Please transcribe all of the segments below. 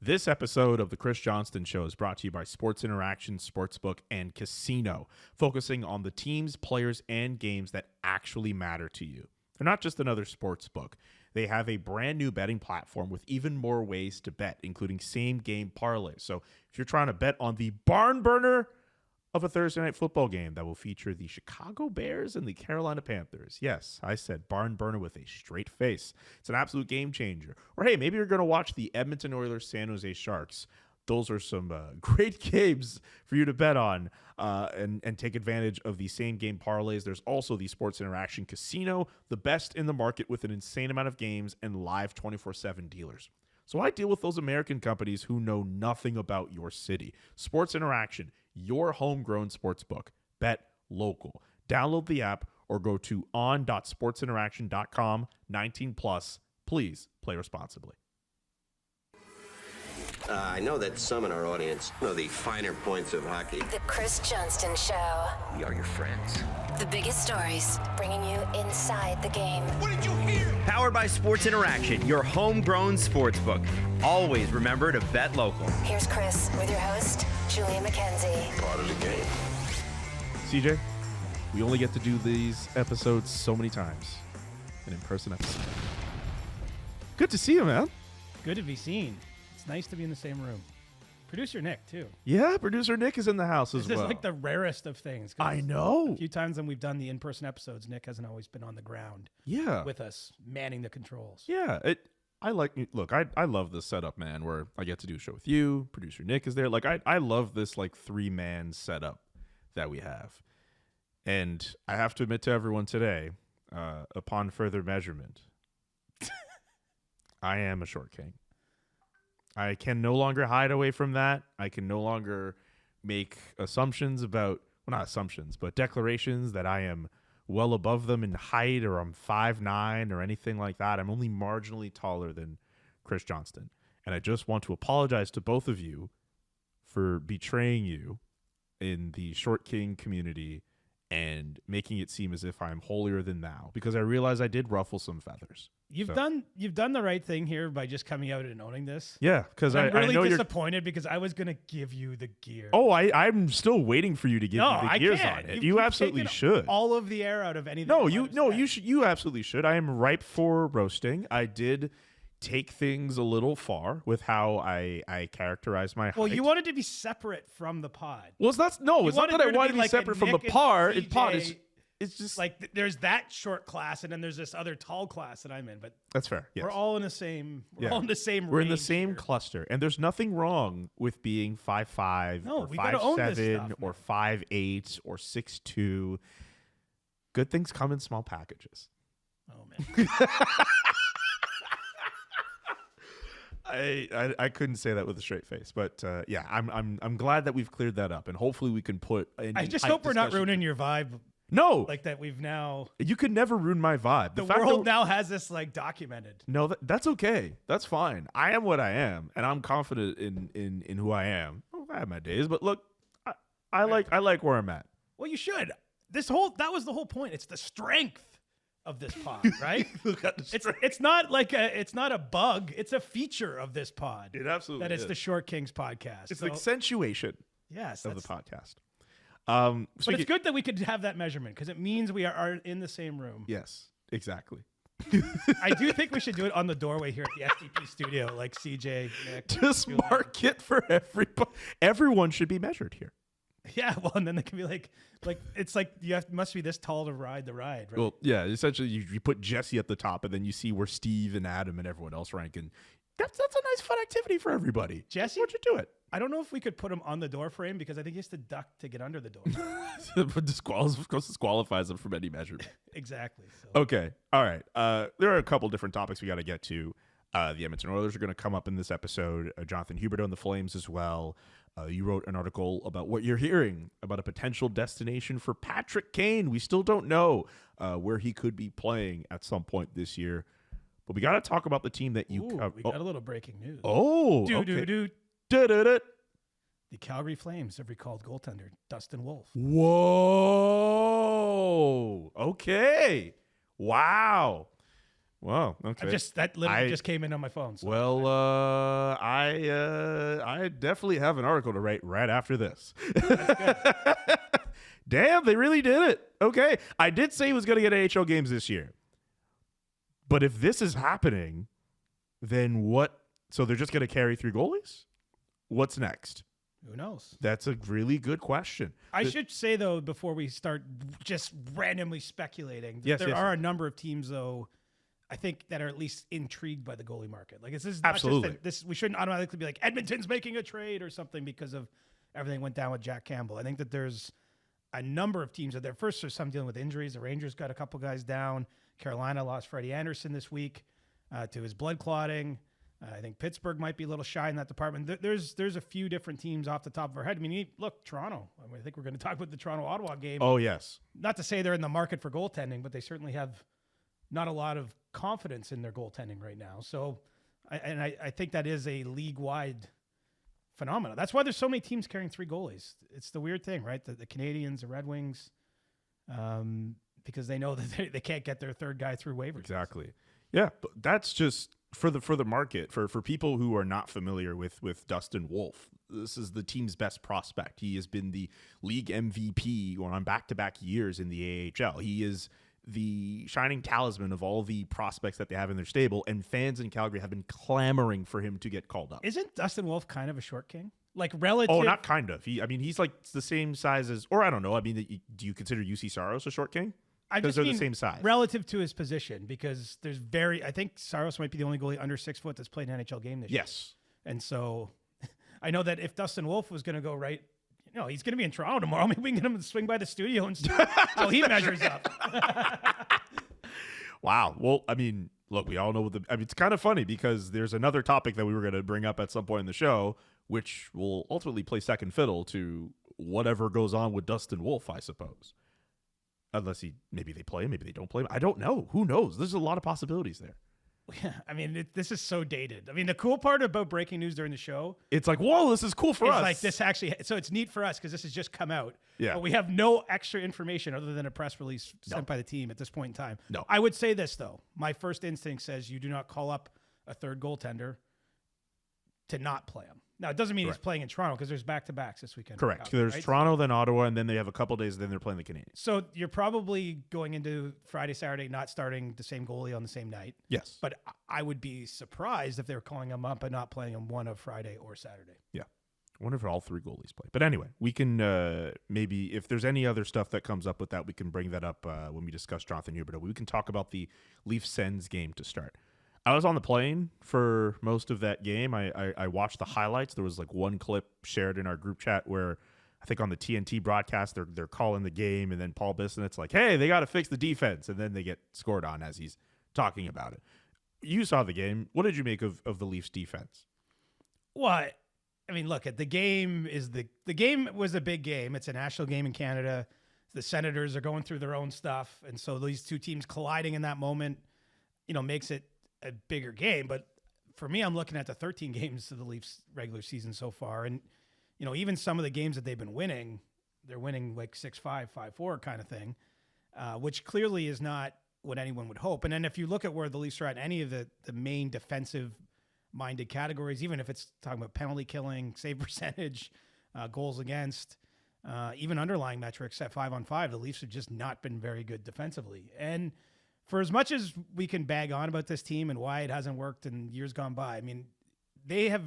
This episode of the Chris Johnston Show is brought to you by Sports Interaction Sportsbook and Casino, focusing on the teams, players, and games that actually matter to you. They're not just another sports book. They have a brand new betting platform with even more ways to bet, including same-game parlays. So if you're trying to bet on the barn burner of a Thursday night football game that will feature the Chicago Bears and the Carolina Panthers. Yes, I said barn burner with a straight face. It's an absolute game changer. Or hey, maybe you're going to watch the Edmonton Oilers San Jose Sharks. Those are some great games for you to bet on and take advantage of the same game parlays. There's also the Sports Interaction Casino, the best in the market with an insane amount of games and live 24/7 dealers. So I deal with those American companies who know nothing about your city. Sports Interaction, your homegrown sportsbook. Bet local. Download the app or go to on.sportsinteraction.com. 19 plus. Please play responsibly. I know that some in our audience know the finer points of hockey. The Chris Johnston Show. We are your friends. The biggest stories, bringing you inside the game. What did you hear? Powered by Sports Interaction, your homegrown sportsbook. Always remember to bet local. Here's Chris with your host, Julian McKenzie. Part of the game. CJ, we only get to do these episodes so many times. An in-person episode. Good to see you, man. Good to be seen. It's nice to be in the same room. Producer Nick, too. Yeah, producer Nick is in the house as This well. is like the rarest of things. 'Cause I know. A few times when we've done the in-person episodes, Nick hasn't always been on the ground Yeah. with us, manning the controls. Yeah. I love this setup, man, where I get to do a show with you. Producer Nick is there. Like, I love this, like, three-man setup that we have. And I have to admit to everyone today, upon further measurement, I am a short king. I can no longer hide away from that. I can no longer make assumptions about, well, not assumptions, but declarations that I am well above them in height or I'm 5'9" or anything like that. I'm only marginally taller than Chris Johnston. And I just want to apologize to both of you for betraying you in the short king community and making it seem as if I'm holier than thou, because I realize I did ruffle some feathers. You've done the right thing here by just coming out and owning this. Yeah, because I'm really I know disappointed because I was going to give you the gear. Oh, I'm still waiting for you to give me the gears can't. on it. You've You absolutely taken should. all of the air out of anything. You absolutely should. I am ripe for roasting. I did take things a little far with how I characterize my height. Well, you wanted to be separate from the pod. Well, it's not that I wanted to be separate from the pod. It's just like there's that short class, and then there's this other tall class that I'm in. But that's fair. Yes. We're all in the same. We're all in the same. We're in the range same here. cluster, and there's nothing wrong with being 5'5", No, or we gotta own this 5'7", stuff, or man. 5'8", or 6'2". Good things come in small packages. Oh man. I couldn't say that with a straight face, but yeah, I'm glad that we've cleared that up, and hopefully we can put. I just hope we're not ruining your vibe. No, Like that we've now. you could never ruin my vibe. The fact world that- now has this like documented. No, that's okay. That's fine. I am what I am, and I'm confident in who I am. Oh, I have my days, but look, I like where I'm at. Well, you should. That was the whole point. It's the strength of this pod, right? Look at the strength. It's not like it's not a bug. It's a feature of this pod. It absolutely that it's is. the Short Kings podcast. It's So, the accentuation yes, of the that's- podcast. But it's good that we could have that measurement because it means we are in the same room. Yes, exactly. I do think we should do it on the doorway here at the FDP studio, like CJ, Nick. Just Julian. mark it for everybody. Everyone should be measured here. Yeah, well, and then they can be like it's like must be this tall to ride the ride, right? Well, yeah, essentially you put Jesse at the top, and then you see where Steve and Adam and everyone else rank, and that's a nice fun activity for everybody. Jesse? Why'd you do it? I don't know if we could put him on the door frame because I think he has to duck to get under the door. Disqualifies them from any measurement. Exactly. So. Okay. All right. There are a couple different topics we got to get to. The Edmonton Oilers are going to come up in this episode. Jonathan Huberdeau and the Flames as well. You wrote an article about what you're hearing about a potential destination for Patrick Kane. We still don't know where he could be playing at some point this year. But we got to talk about the team that you cover. We got a little breaking news. Oh, Do. Da-da-da. The Calgary Flames have recalled goaltender Dustin Wolf. Whoa. Okay. Wow. Wow. Okay. That literally just came in on my phone. So Well, I I definitely have an article to write right after this. Damn, they really did it. Okay. I did say he was going to get AHL games this year. But if this is happening, then what? So they're just going to carry 3 goalies? What's next? Who knows? That's a really good question. I should say, though, before we start just randomly speculating, Yes, there are a number of teams, though, I think, that are at least intrigued by the goalie market. Like, this is not Absolutely. just that we shouldn't automatically be like, Edmonton's making a trade or something because of everything went down with Jack Campbell. I think that there's a number of teams that there. First, there's some dealing with injuries. The Rangers got a couple guys down. Carolina lost Freddie Anderson this week to his blood clotting. I think Pittsburgh might be a little shy in that department. There's a few different teams off the top of our head. I mean, look, Toronto. I think we're going to talk about the Toronto-Ottawa game. Oh, yes. Not to say they're in the market for goaltending, but they certainly have not a lot of confidence in their goaltending right now. So, I think that is a league-wide phenomenon. That's why there's so many teams carrying 3 goalies. It's the weird thing, right? The Canadians, the Red Wings, because they know that they can't get their third guy through waivers. Exactly. Yeah, but that's just for the market, for people who are not familiar with Dustin Wolf. This is the team's best prospect. He has been the league MVP on back-to-back years in the AHL. He is the shining talisman of all the prospects that they have in their stable, and fans in Calgary have been clamoring for him to get called up. Isn't Dustin Wolf kind of a short king? Like relative? Oh, not kind of. He's like the same size as, or I don't know. I mean, do you consider UC Saros a short king? Because they're the same size. Relative to his position, because I think Saros might be the only goalie under 6 foot that's played an NHL game this year. Yes. And so I know that if Dustin Wolf was going to go right, he's going to be in Toronto tomorrow. Maybe we can get him to swing by the studio and see how he measures up. Wow. Well, I mean, look, we all know it's kind of funny because there's another topic that we were going to bring up at some point in the show, which will ultimately play second fiddle to whatever goes on with Dustin Wolf, I suppose. Unless maybe they play him, maybe they don't play him. I don't know. Who knows? There's a lot of possibilities there. Yeah, I mean, this is so dated. I mean, the cool part about breaking news during the show, it's like, whoa, this is cool for us. Like this actually, so it's neat for us because this has just come out. Yeah. But we have no extra information other than a press release sent by the team at this point in time. No. I would say this, though. My first instinct says you do not call up a third goaltender to not play him. Now, it doesn't mean he's playing in Toronto because there's back-to-backs this weekend. Correct. There's Toronto, then Ottawa, and then they have a couple days, then they're playing the Canadiens. So you're probably going into Friday, Saturday, not starting the same goalie on the same night. Yes. But I would be surprised if they were calling him up and not playing him one of Friday or Saturday. Yeah. I wonder if all 3 goalies play. But anyway, we can maybe, if there's any other stuff that comes up with that, we can bring that up when we discuss Jonathan Huberdeau. We can talk about the Leafs-Sens game to start. I was on the plane for most of that game. I watched the highlights. There was like one clip shared in our group chat where I think on the TNT broadcast, they're calling the game, and then Paul Bissonnette's like, hey, they got to fix the defense, and then they get scored on as he's talking about it. You saw the game. What did you make of the Leafs defense? Well, I mean, look, the game is the game was a big game. It's a national game in Canada. The Senators are going through their own stuff, and so these two teams colliding in that moment, makes it a bigger game. But for me, I'm looking at the 13 games of the Leafs regular season so far. And, even some of the games that they've been winning, they're winning like 6-5, 5-4 kind of thing, which clearly is not what anyone would hope. And then if you look at where the Leafs are at any of the main defensive-minded categories, even if it's talking about penalty killing, save percentage, goals against, even underlying metrics at 5-on-5, the Leafs have just not been very good defensively. And for as much as we can bag on about this team and why it hasn't worked in years gone by, I mean, they have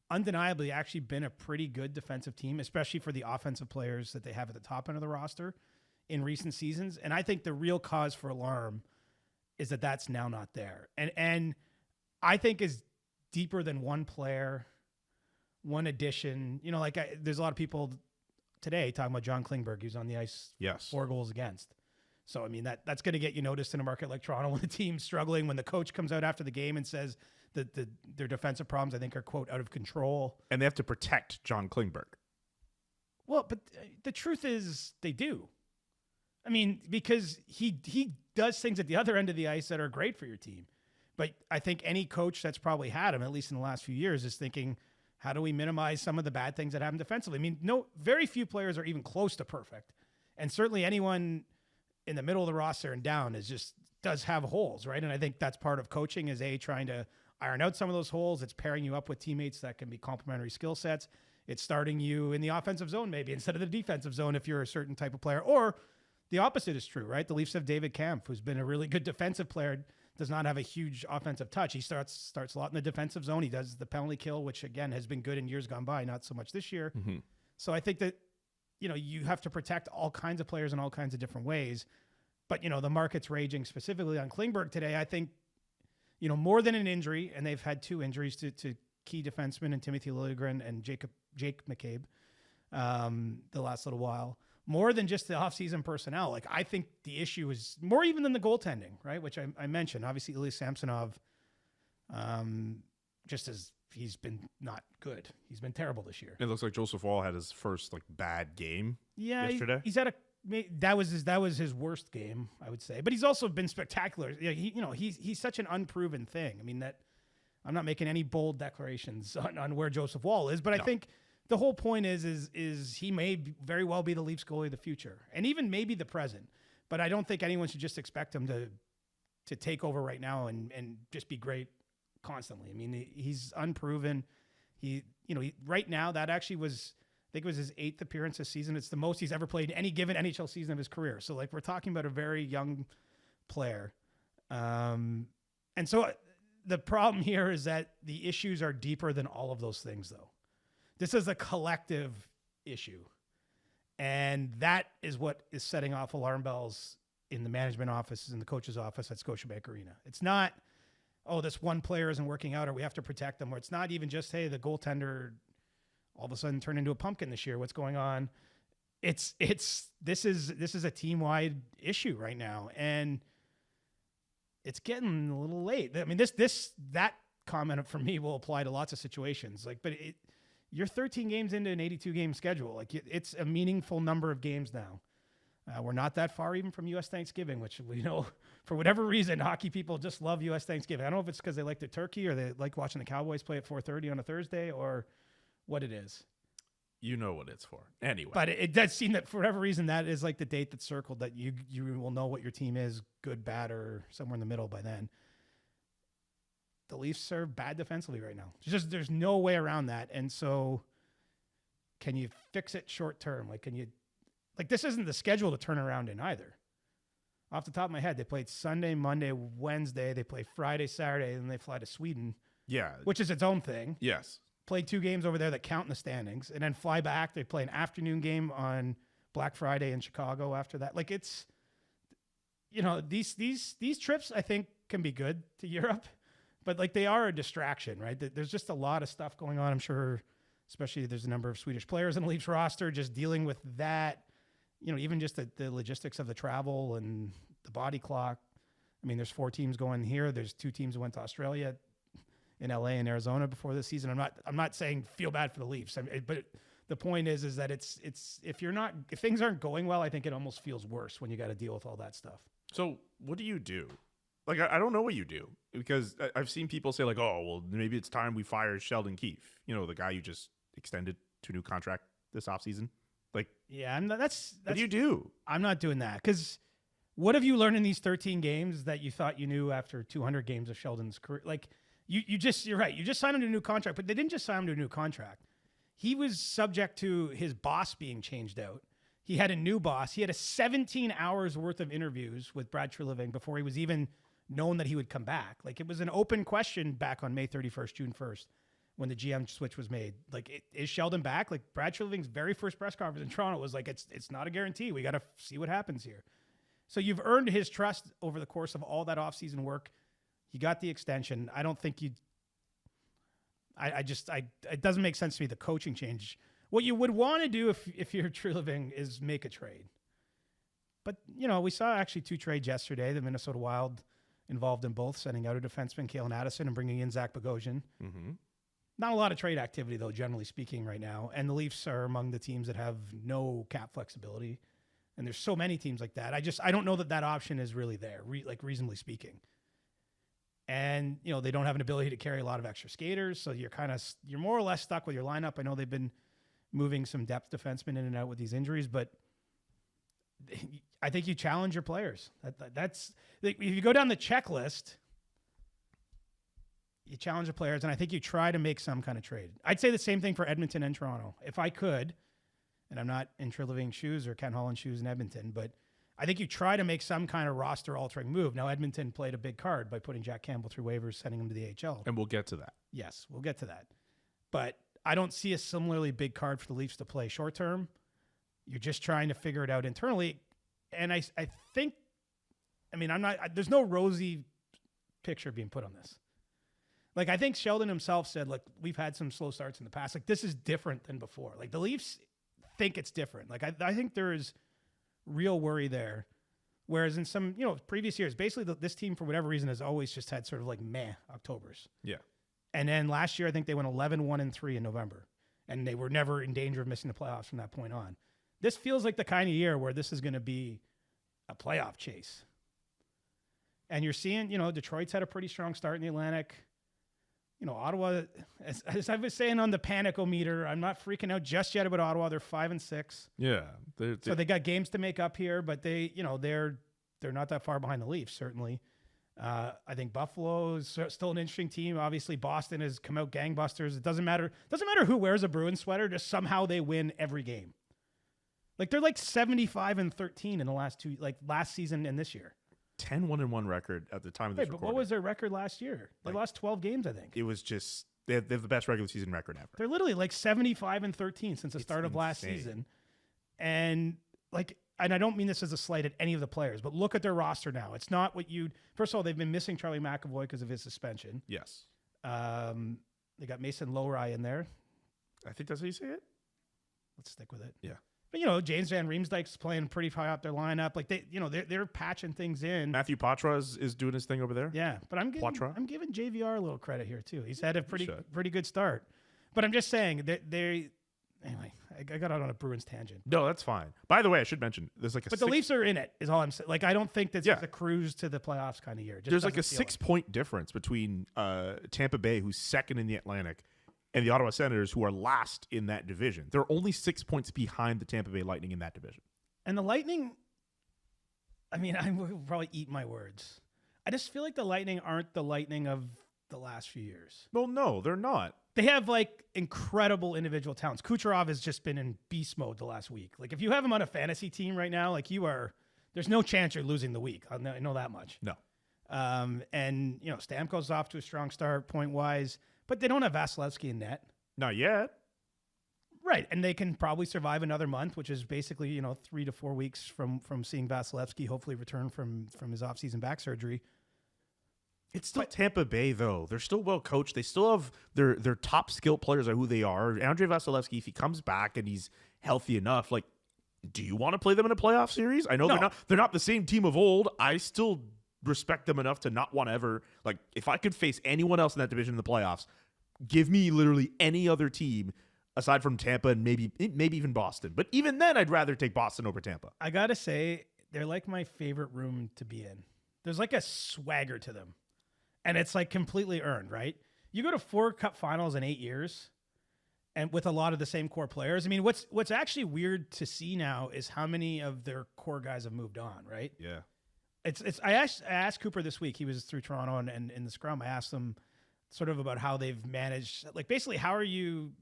undeniably actually been a pretty good defensive team, especially for the offensive players that they have at the top end of the roster in recent seasons. And I think the real cause for alarm is that that's now not there. And I think is deeper than one player, one addition. There's a lot of people today talking about John Klingberg, who's on the ice, 4 goals against. So, I mean, that's going to get you noticed in a market like Toronto when the team's struggling, when the coach comes out after the game and says that their defensive problems, I think, are, quote, out of control. And they have to protect John Klingberg. Well, but the truth is they do. I mean, because he does things at the other end of the ice that are great for your team. But I think any coach that's probably had him, at least in the last few years, is thinking, how do we minimize some of the bad things that happen defensively? I mean, very few players are even close to perfect. And certainly anyone in the middle of the roster and down does have holes, right? And I think that's part of coaching is trying to iron out some of those holes. It's pairing you up with teammates that can be complementary skill sets. It's starting you in the offensive zone maybe instead of the defensive zone if you're a certain type of player. Or the opposite is true, right? The Leafs have David Kampf, who's been a really good defensive player, does not have a huge offensive touch. He starts a lot in the defensive zone. He does the penalty kill, which again has been good in years gone by, not so much this year. Mm-hmm. So I think that, you have to protect all kinds of players in all kinds of different ways. But, the market's raging specifically on Klingberg today. I think, more than an injury, and they've had 2 injuries to key defensemen and Timothy Liljegren and Jake McCabe the last little while. More than just the offseason personnel. Like, I think the issue is more even than the goaltending, right? Which I mentioned. Obviously, Ilya Samsonov, just as he's been not good. He's been terrible this year. It looks like Joseph Wall had his first bad game yesterday. He's had that was his worst game, I would say. But he's also been spectacular. Yeah, he's such an unproven thing. I mean, that I'm not making any bold declarations on where Joseph Wall is, but I think the whole point is he may very well be the Leafs goalie of the future, and even maybe the present. But I don't think anyone should just expect him to take over right now and just be great constantly. I mean, he's unproven. He right now, that actually was, I think it was his 8th appearance this season. It's the most he's ever played in any given NHL season of his career. So we're talking about a very young player. And so the problem here is that the issues are deeper than all of those things, though. This is a collective issue. And that is what is setting off alarm bells in the management offices, in the coach's office at Scotiabank Arena. It's not, this one player isn't working out or we have to protect them. Or it's not even just, hey, the goaltender all of a sudden turned into a pumpkin this year. What's going on? This is a team-wide issue right now. And it's getting a little late. I mean, that comment from me will apply to lots of situations. You're 13 games into an 82-game schedule. It's a meaningful number of games now. We're not that far even from U.S. Thanksgiving, which we know for whatever reason, hockey people just love U.S. Thanksgiving. I don't know if it's because they like the turkey or they like watching the Cowboys play at 4:30 on a Thursday or what it is. You know what it's for. Anyway. But it does seem that for whatever reason, that is the date that's circled that you will know what your team is, good, bad, or somewhere in the middle by then. The Leafs are bad defensively right now. There's no way around that. And so can you fix it short term? This isn't the schedule to turn around in either. Off the top of my head, they played Sunday, Monday, Wednesday. They play Friday, Saturday, and then they fly to Sweden. Yeah. Which is its own thing. Yes. Played 2 games over there that count in the standings, and then fly back. They play an afternoon game on Black Friday in Chicago after that. It's, these trips I think can be good to Europe, but they are a distraction, right? There's just a lot of stuff going on. I'm sure, especially there's a number of Swedish players in the Leafs roster just dealing with that. Even just the logistics of the travel and the body clock. I mean, there's 4 teams going here. There's 2 teams that went to Australia, in LA and Arizona before this season. I'm not saying feel bad for the Leafs, but the point is that it's if things aren't going well, I think it almost feels worse when you got to deal with all that stuff. So what do you do? I don't know what you do, because I've seen people say oh, well, maybe it's time we fire Sheldon Keefe, the guy you just extended to a new contract this offseason. Yeah, that's what do you do? I'm not doing that, because what have you learned in these 13 games that you thought you knew after 200 games of Sheldon's career? You're right. You just signed him to a new contract, but they didn't just sign him to a new contract. He was subject to his boss being changed out. He had a new boss. He had a 17 hours worth of interviews with Brad Treliving before he was even known that he would come back. It was an open question back on May 31st, June 1st, when the GM switch was made. Is Sheldon back? Brad Treliving's very first press conference in Toronto was it's not a guarantee. We got to see what happens here. So you've earned his trust over the course of all that offseason work. You got the extension. I don't think it doesn't make sense to me, the coaching change. What you would want to do if you're Treliving is make a trade. But, we saw actually 2 trades yesterday. The Minnesota Wild involved in both, sending out a defenseman, Kalen Addison, and bringing in Zach Bogosian. Mm-hmm. Not a lot of trade activity, though, generally speaking, right now. And the Leafs are among the teams that have no cap flexibility. And there's so many teams like that. I don't know that option is really there, reasonably speaking. And, they don't have an ability to carry a lot of extra skaters. So you're more or less stuck with your lineup. I know they've been moving some depth defensemen in and out with these injuries, but I think you challenge your players. That's if you go down the checklist, you challenge the players, and I think you try to make some kind of trade. I'd say the same thing for Edmonton and Toronto. If I could, and I'm not in Treliving shoes or Ken Holland shoes in Edmonton, but I think you try to make some kind of roster-altering move. Now, Edmonton played a big card by putting Jack Campbell through waivers, sending him to the AHL. And we'll get to that. Yes, we'll get to that. But I don't see a similarly big card for the Leafs to play short-term. You're just trying to figure it out internally. And I think, I mean, there's no rosy picture being put on this. Like, I think Sheldon himself said, look, we've had some slow starts in the past. Like, this is different than before. Like, the Leafs think it's different. Like, I think there is real worry there. Whereas in some, previous years, basically this team, for whatever reason, has always just had sort of like meh Octobers. Yeah. And then last year, I think they went 11-1-3 in November. And they were never in danger of missing the playoffs from that point on. This feels like the kind of year where this is going to be a playoff chase. And you're seeing, Detroit's had a pretty strong start in the Atlantic. Ottawa, as I was saying on the panic-o-meter, I'm not freaking out just yet about Ottawa. They're 5-6. Yeah. So they got games to make up here, but they're not that far behind the Leafs, certainly. I think Buffalo is still an interesting team. Obviously, Boston has come out gangbusters. It doesn't matter who wears a Bruins sweater, just somehow they win every game. Like, they're like 75-13 in the last two, like last season and this year. 10-1-1 record at the time of this recording. But what was their record last year? They lost 12 games, I think. It was just they have the best regular season record ever. They're literally like 75-13 since the start of last season. And I don't mean this as a slight at any of the players, but look at their roster now. It's not what first of all, they've been missing Charlie McAvoy because of his suspension. Yes. They got Mason Lowry in there. I think that's how you say it. Let's stick with it. Yeah. But, James Van Riemsdyk's playing pretty high up their lineup. Like, they're patching things in. Matthew Poitras is doing his thing over there. Yeah, but I'm giving JVR a little credit here, too. He's had a pretty good start. But I'm just saying, anyway, I got out on a Bruins tangent. No, that's fine. By the way, I should mention, there's like a the Leafs are in it, is all I'm saying. Like, I don't think that's a cruise to the playoffs kind of year. There's like a 6-point difference between Tampa Bay, who's second in the Atlantic, and the Ottawa Senators, who are last in that division. They're only 6 points behind the Tampa Bay Lightning in that division. And the Lightning, I mean, I will probably eat my words. I just feel like the Lightning aren't the Lightning of the last few years. Well, no, they're not. They have, like, incredible individual talents. Kucherov has just been in beast mode the last week. Like, if you have him on a fantasy team right now, like, there's no chance you're losing the week. I know that much. No. And, Stamkos off to a strong start point-wise. But they don't have Vasilevsky in net. Not yet. Right. And they can probably survive another month, which is basically, 3 to 4 weeks from seeing Vasilevsky hopefully return from his offseason back surgery. It's still Tampa Bay, though. They're still well coached. They still have their top skilled players are who they are. Andrei Vasilevsky, if he comes back and he's healthy enough, like, do you want to play them in a playoff series? I know they're not the same team of old. I still respect them enough to not want to ever, like, if I could face anyone else in that division in the playoffs, give me literally any other team aside from Tampa and maybe even Boston. But even then, I'd rather take Boston over Tampa. I gotta say, they're like my favorite room to be in. There's like a swagger to them, and it's like completely earned, right? You go to 4 Cup finals in 8 years, and with a lot of the same core players. I mean, what's actually weird to see now is how many of their core guys have moved on, right? Yeah. I asked Cooper this week. He was through Toronto and in the scrum. I asked him sort of about how they've managed, like, basically, how are you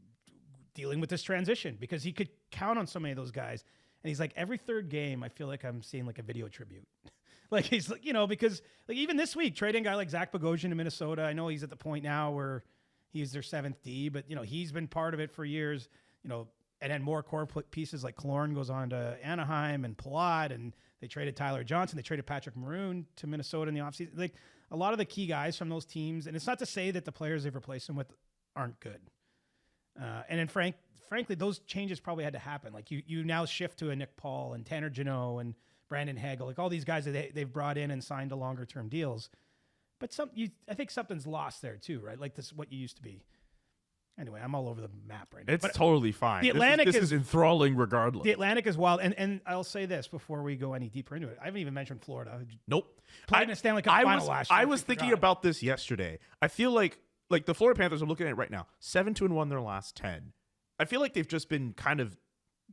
dealing with this transition? Because he could count on so many of those guys. And he's like, every third game, I feel like I'm seeing like a video tribute. Like, he's like, because like even this week, trading a guy like Zach Bogosian to Minnesota, I know he's at the point now where he's their 7th D, but he's been part of it for years, and then more core pieces like Killorn goes on to Anaheim and Palat, and they traded Tyler Johnson. They traded Patrick Maroon to Minnesota in the offseason. Like, a lot of the key guys from those teams, and it's not to say that the players they've replaced them with aren't good. And then frankly, those changes probably had to happen. Like, you now shift to a Nick Paul and Tanner Jeannot and Brandon Hagel, like all these guys that they've brought in and signed to longer term deals. But I think something's lost there too, right? Like, this is what you used to be. Anyway, I'm all over the map right now. It's totally fine. The Atlantic this is enthralling regardless. The Atlantic is wild. And I'll say this before we go any deeper into it. I haven't even mentioned Florida. Nope. Played in a Stanley Cup final last year. I was thinking about this yesterday. I feel like the Florida Panthers, I'm looking at it right now, 7-2-1 their last 10. I feel like they've just been kind of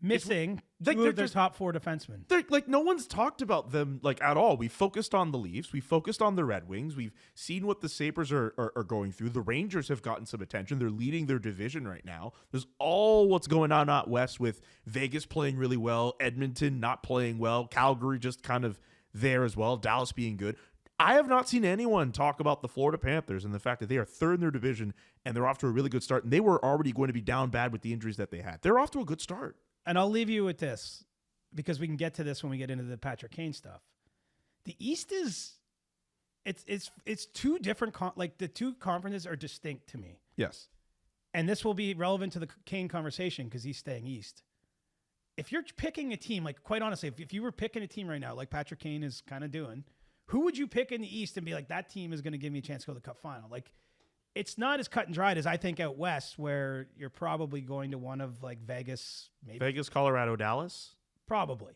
missing like, two they're of their just- top 4 defensemen. They're like, no one's talked about them like at all. We focused on the Leafs. We focused on the Red Wings. We've seen what the Sabres are going through. The Rangers have gotten some attention. They're leading their division right now. There's all what's going on out west with Vegas playing really well, Edmonton not playing well, Calgary just kind of there as well, Dallas being good. I have not seen anyone talk about the Florida Panthers and the fact that they are third in their division and they're off to a really good start. And they were already going to be down bad with the injuries that they had. They're off to a good start. And I'll leave you with this because we can get to this when we get into the Patrick Kane stuff. The East is it's two different like the two conferences are distinct to me. Yes. And this will be relevant to the Kane conversation because he's staying East. If you're picking a team, like quite honestly, if you were picking a team right now, like Patrick Kane is kind of doing, who would you pick in the East and be like, that team is going to give me a chance to go to the Cup final? Like, it's not as cut and dried as I think out West, where you're probably going to one of like Vegas, maybe Vegas, Colorado, Dallas. probably.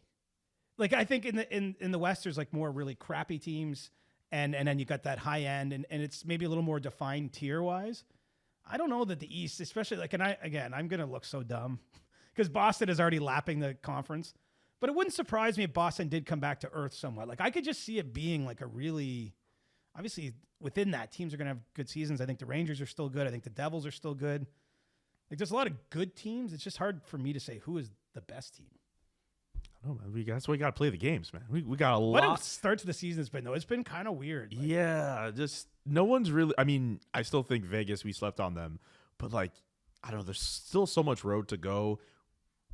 Like, I think in the West, there's like more really crappy teams, and then you got that high end, and it's maybe a little more defined tier wise. I don't know that the East, especially like, and I'm going to look so dumb because Boston is already lapping the conference. But it wouldn't surprise me if Boston did come back to earth somewhat. Like, I could just see it being like a really, obviously within that, teams are going to have good seasons. I think the Rangers are still good. I think the Devils are still good. Like, there's a lot of good teams. It's just hard for me to say who is the best team. Oh man, that's why we got to play the games, man. We got a What lot. a start to the season has been, though. It's been kind of weird. Like, Yeah, just no one's really. I mean, I still think Vegas, we slept on them, but like, I don't know. There's still so much road to go.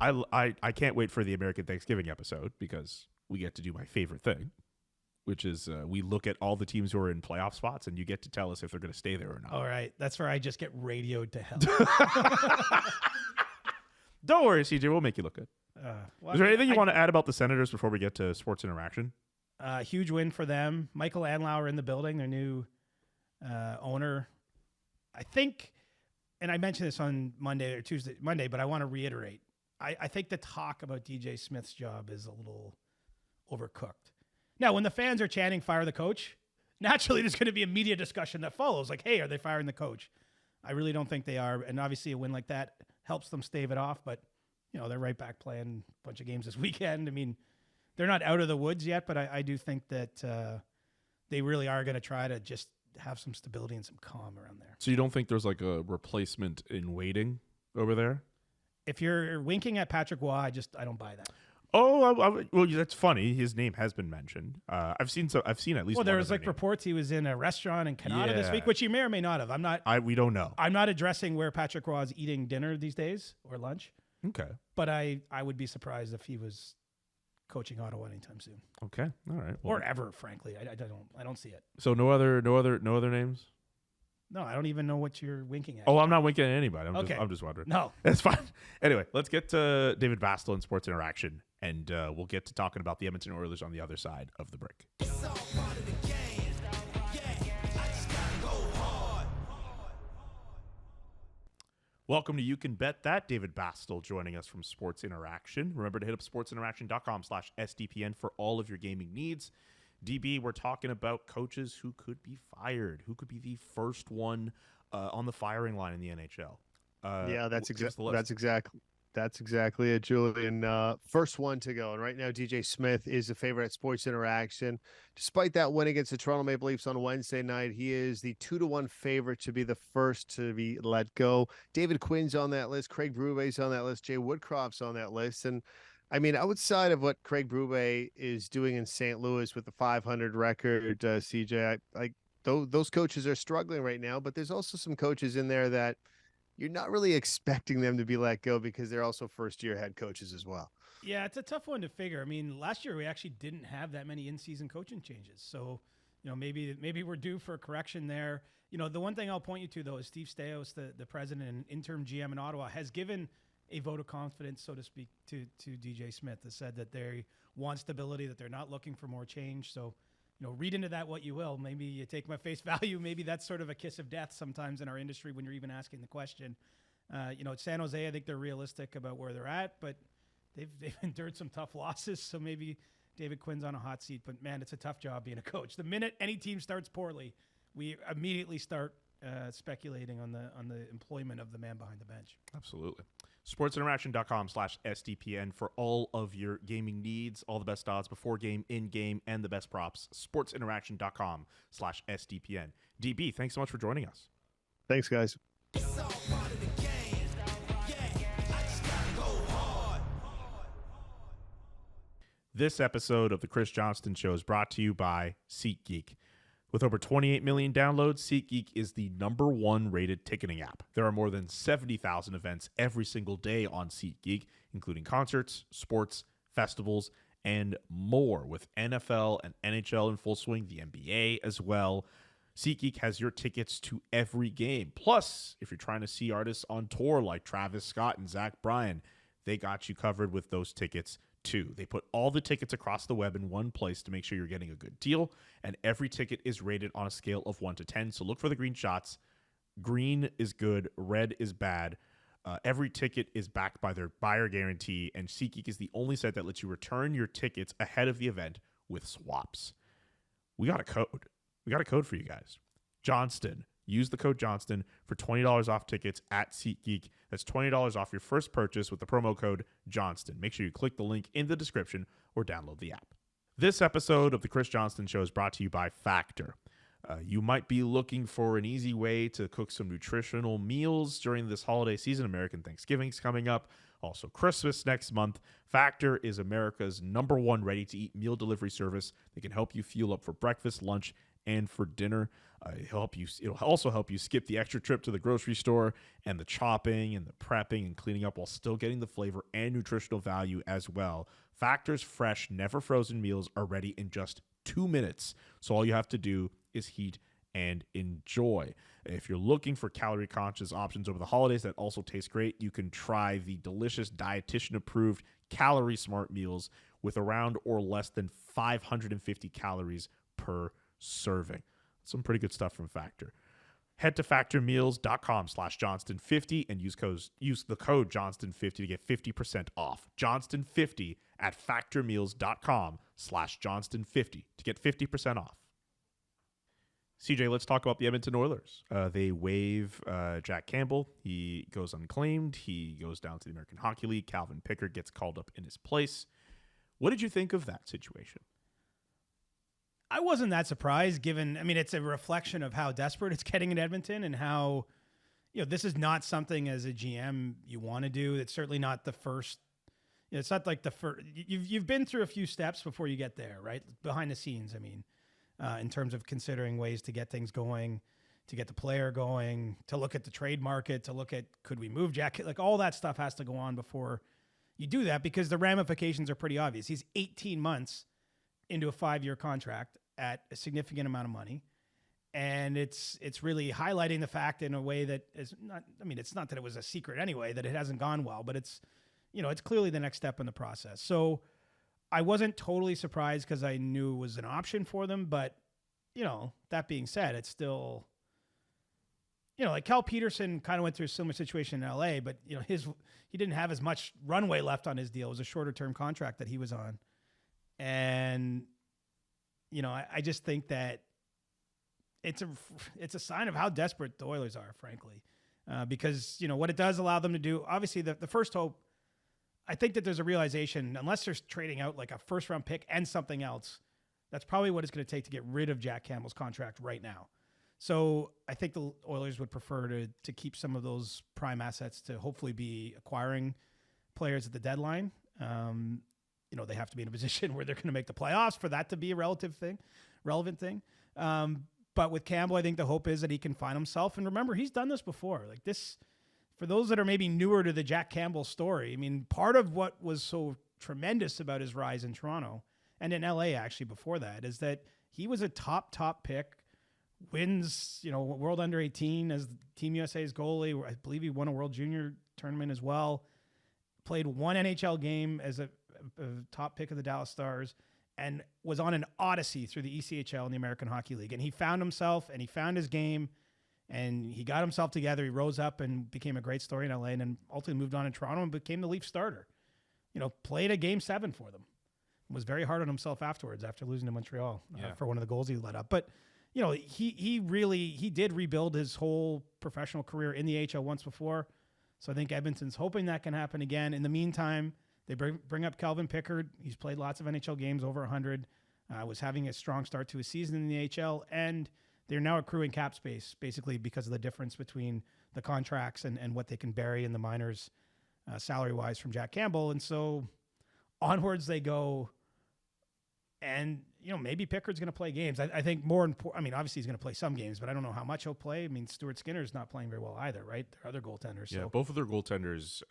I can't wait for the American Thanksgiving episode because we get to do my favorite thing, which is we look at all the teams who are in playoff spots, and you get to tell us if they're going to stay there or not. all right. That's where I just get radioed to hell. Don't worry, CJ. We'll make you look good. Well, Is there anything you want to add about the Senators before we get to sports interaction? Huge win for them. Michael Anlauer in the building, their new owner. I think, and I mentioned this on Monday, but I want to reiterate. I think the talk about DJ Smith's job is a little overcooked. Now, when the fans are chanting, fire the coach, naturally there's going to be a media discussion that follows. Like, hey, are they firing the coach? I really don't think they are. And obviously a win like that helps them stave it off. But, you know, they're right back playing a bunch of games this weekend. I mean, they're not out of the woods yet, but I do think that they really are going to try to just have some stability and some calm around there. So you don't think there's like a replacement in waiting over there? If you're winking at Patrick Waugh, I don't buy that. Oh, well, that's funny. His name has been mentioned. I've seen at least. Well, there one was other like name. reports he was in a restaurant in Canada this Yeah. week, which he may or may not have. We don't know. I'm not addressing where Patrick Waugh is eating dinner these days or lunch, Okay. but I would be surprised if he was coaching Ottawa anytime soon Okay. All right. Well, or ever. Frankly, I don't see it. so no other names. No, I don't even know what you're winking at. Oh, I'm not winking at anybody. Okay. I'm just wondering. No. That's fine. Anyway, let's get to David Bastel in Sports Interaction, and we'll get to talking about the Edmonton Oilers on the other side of the break. Welcome to You Can Bet That. David Bastel joining us from Sports Interaction. Remember to hit up sportsinteraction.com/SDPN for all of your gaming needs. DB, we're talking about coaches who could be fired, who could be the first one on the firing line in the NHL. Yeah, that's give us the list. That's exactly it, Julian. First one to go, and right now DJ Smith is the favorite at Sports Interaction. Despite that win against the Toronto Maple Leafs on Wednesday night, he is the 2-1 favorite to be the first to be let go. David Quinn's on that list. Craig Bruba's on that list. Jay Woodcroft's on that list, and I mean, outside of what Craig Brube is doing in St. Louis with the 500 record, CJ, those coaches are struggling right now. But there's also some coaches in there that you're not really expecting them to be let go because they're also first-year head coaches as well. Yeah, it's a tough one to figure. I mean, last year we actually didn't have that many in-season coaching changes, so maybe we're due for a correction there. You know, the one thing I'll point you to though is Steve Staios, the president and interim GM in Ottawa, has given a vote of confidence, so to speak, to DJ Smith. Has said that they want stability, that they're not looking for more change. So, you know, read into that what you will. Maybe you take my face value. Maybe that's sort of a kiss of death sometimes in our industry when you're even asking the question. You know, at San Jose, I think they're realistic about where they're at, but they've endured some tough losses. So maybe David Quinn's on a hot seat. But man, it's a tough job being a coach. The minute any team starts poorly, we immediately start speculating on the employment of the man behind the bench. Absolutely. SportsInteraction.com/SDPN for all of your gaming needs, all the best odds before game, in game, and the best props. SportsInteraction.com/SDPN. DB, thanks so much for joining us. Thanks, guys. This episode of the Chris Johnston Show is brought to you by SeatGeek. With over 28 million downloads, SeatGeek is the #1 rated ticketing app. There are more than 70,000 events every single day on SeatGeek, including concerts, sports, festivals, and more, with NFL and NHL in full swing, the NBA as well. SeatGeek has your tickets to every game. Plus, if you're trying to see artists on tour like Travis Scott and Zach Bryan, they got you covered with those tickets too. They put all the tickets across the web in one place to make sure you're getting a good deal, and every ticket is rated on a scale of 1 to 10, so look for the green shots. Green is good, red is bad. Every ticket is backed by their buyer guarantee, and SeatGeek is the only site that lets you return your tickets ahead of the event with swaps. We got a code. We got a code for you guys. Johnston. Use the code Johnston for $20 off tickets at SeatGeek. That's $20 off your first purchase with the promo code Johnston. Make sure you click the link in the description or download the app. This episode of the Chris Johnston Show is brought to you by Factor. You might be looking for an easy way to cook some nutritional meals during this holiday season. American Thanksgiving's coming up. Also Christmas next month. Factor is America's #1 ready-to-eat meal delivery service that can help you fuel up for breakfast, lunch, and for dinner. It'll also help you skip the extra trip to the grocery store and the chopping and the prepping and cleaning up while still getting the flavor and nutritional value as well. Factor's fresh, never frozen meals are ready in just 2 minutes. So all you have to do is heat and enjoy. If you're looking for calorie conscious options over the holidays that also taste great, you can try the delicious dietitian approved calorie smart meals with around or less than 550 calories per serving. Some pretty good stuff from Factor. Head to factormeals.com/Johnston50 and use the code Johnston50 to get 50% off. Johnston50 at factormeals.com/Johnston50 to get 50% off. CJ, let's talk about the Edmonton Oilers. They waive Jack Campbell. He goes unclaimed. He goes down to the American Hockey League. Calvin Pickard gets called up in his place. What did you think of that situation? I wasn't that surprised it's a reflection of how desperate it's getting in Edmonton and how, this is not something as a GM you want to do. It's certainly not the first, it's not like the first, you've been through a few steps before you get there, right? Behind the scenes, in terms of considering ways to get things going, to get the player going, to look at the trade market, to look at, could we move Jack? Like all that stuff has to go on before you do that because the ramifications are pretty obvious. He's 18 months into a 5-year contract at a significant amount of money. And it's really highlighting the fact in a way that is not, it's not that it was a secret anyway, that it hasn't gone well, but it's clearly the next step in the process. So I wasn't totally surprised because I knew it was an option for them, but that being said, it's still, like Cal Peterson kind of went through a similar situation in LA, but he didn't have as much runway left on his deal. It was a shorter term contract that he was on. And, I just think that it's a sign of how desperate the Oilers are, frankly, because, what it does allow them to do, obviously the first hope, I think that there's a realization, unless they're trading out like a first round pick and something else, that's probably what it's going to take to get rid of Jack Campbell's contract right now. So I think the Oilers would prefer to keep some of those prime assets to hopefully be acquiring players at the deadline. They have to be in a position where they're going to make the playoffs for that to be a relevant thing. But with Campbell, I think the hope is that he can find himself. And remember, he's done this before. Like this, for those that are maybe newer to the Jack Campbell story, part of what was so tremendous about his rise in Toronto and in LA actually before that is that he was a top pick, wins, World Under 18 as Team USA's goalie. I believe he won a World Junior tournament as well. Played one NHL game as a top pick of the Dallas Stars and was on an odyssey through the ECHL and the American Hockey League. And he found himself and he found his game and he got himself together. He rose up and became a great story in LA and then ultimately moved on in Toronto and became the Leaf starter. Played a game 7 for them. Was very hard on himself afterwards after losing to Montreal for one of the goals he let up. But, he did rebuild his whole professional career in the AHL once before. So I think Edmonton's hoping that can happen again. In the meantime, they bring up Calvin Pickard. He's played lots of NHL games, over 100. Was having a strong start to his season in the AHL, and they're now accruing cap space, basically because of the difference between the contracts and what they can bury in the minors salary-wise from Jack Campbell. And so onwards they go. And, maybe Pickard's going to play games. I think more important. I mean, obviously he's going to play some games, but I don't know how much he'll play. I mean, Stuart Skinner's not playing very well either, right? They're other goaltenders. Yeah, so. both of their goaltenders,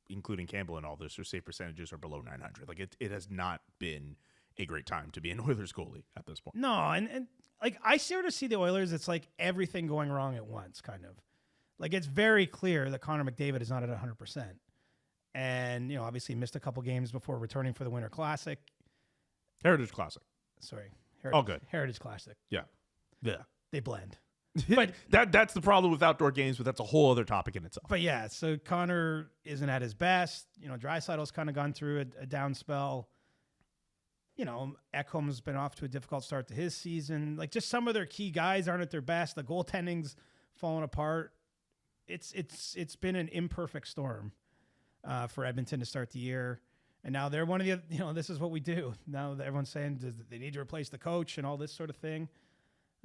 including Campbell and all this, their save percentages are below 900. Like, it has not been a great time to be an Oilers goalie at this point. No, and like I sort of see the Oilers, it's like everything going wrong at once, kind of. Like, it's very clear that Connor McDavid is not at 100%. And, obviously missed a couple games before returning for the Winter Classic. Heritage Classic. Sorry. All good. Heritage Classic. Yeah. They blend. But that's the problem with outdoor games, but that's a whole other topic in itself. But yeah, so Connor isn't at his best. Draisaitl's kind of gone through a down spell. Ekholm's been off to a difficult start to his season. Like, just some of their key guys aren't at their best. The goaltending's falling apart. It's been an imperfect storm for Edmonton to start the year. And now they're one of the, this is what we do. Now that everyone's saying they need to replace the coach and all this sort of thing.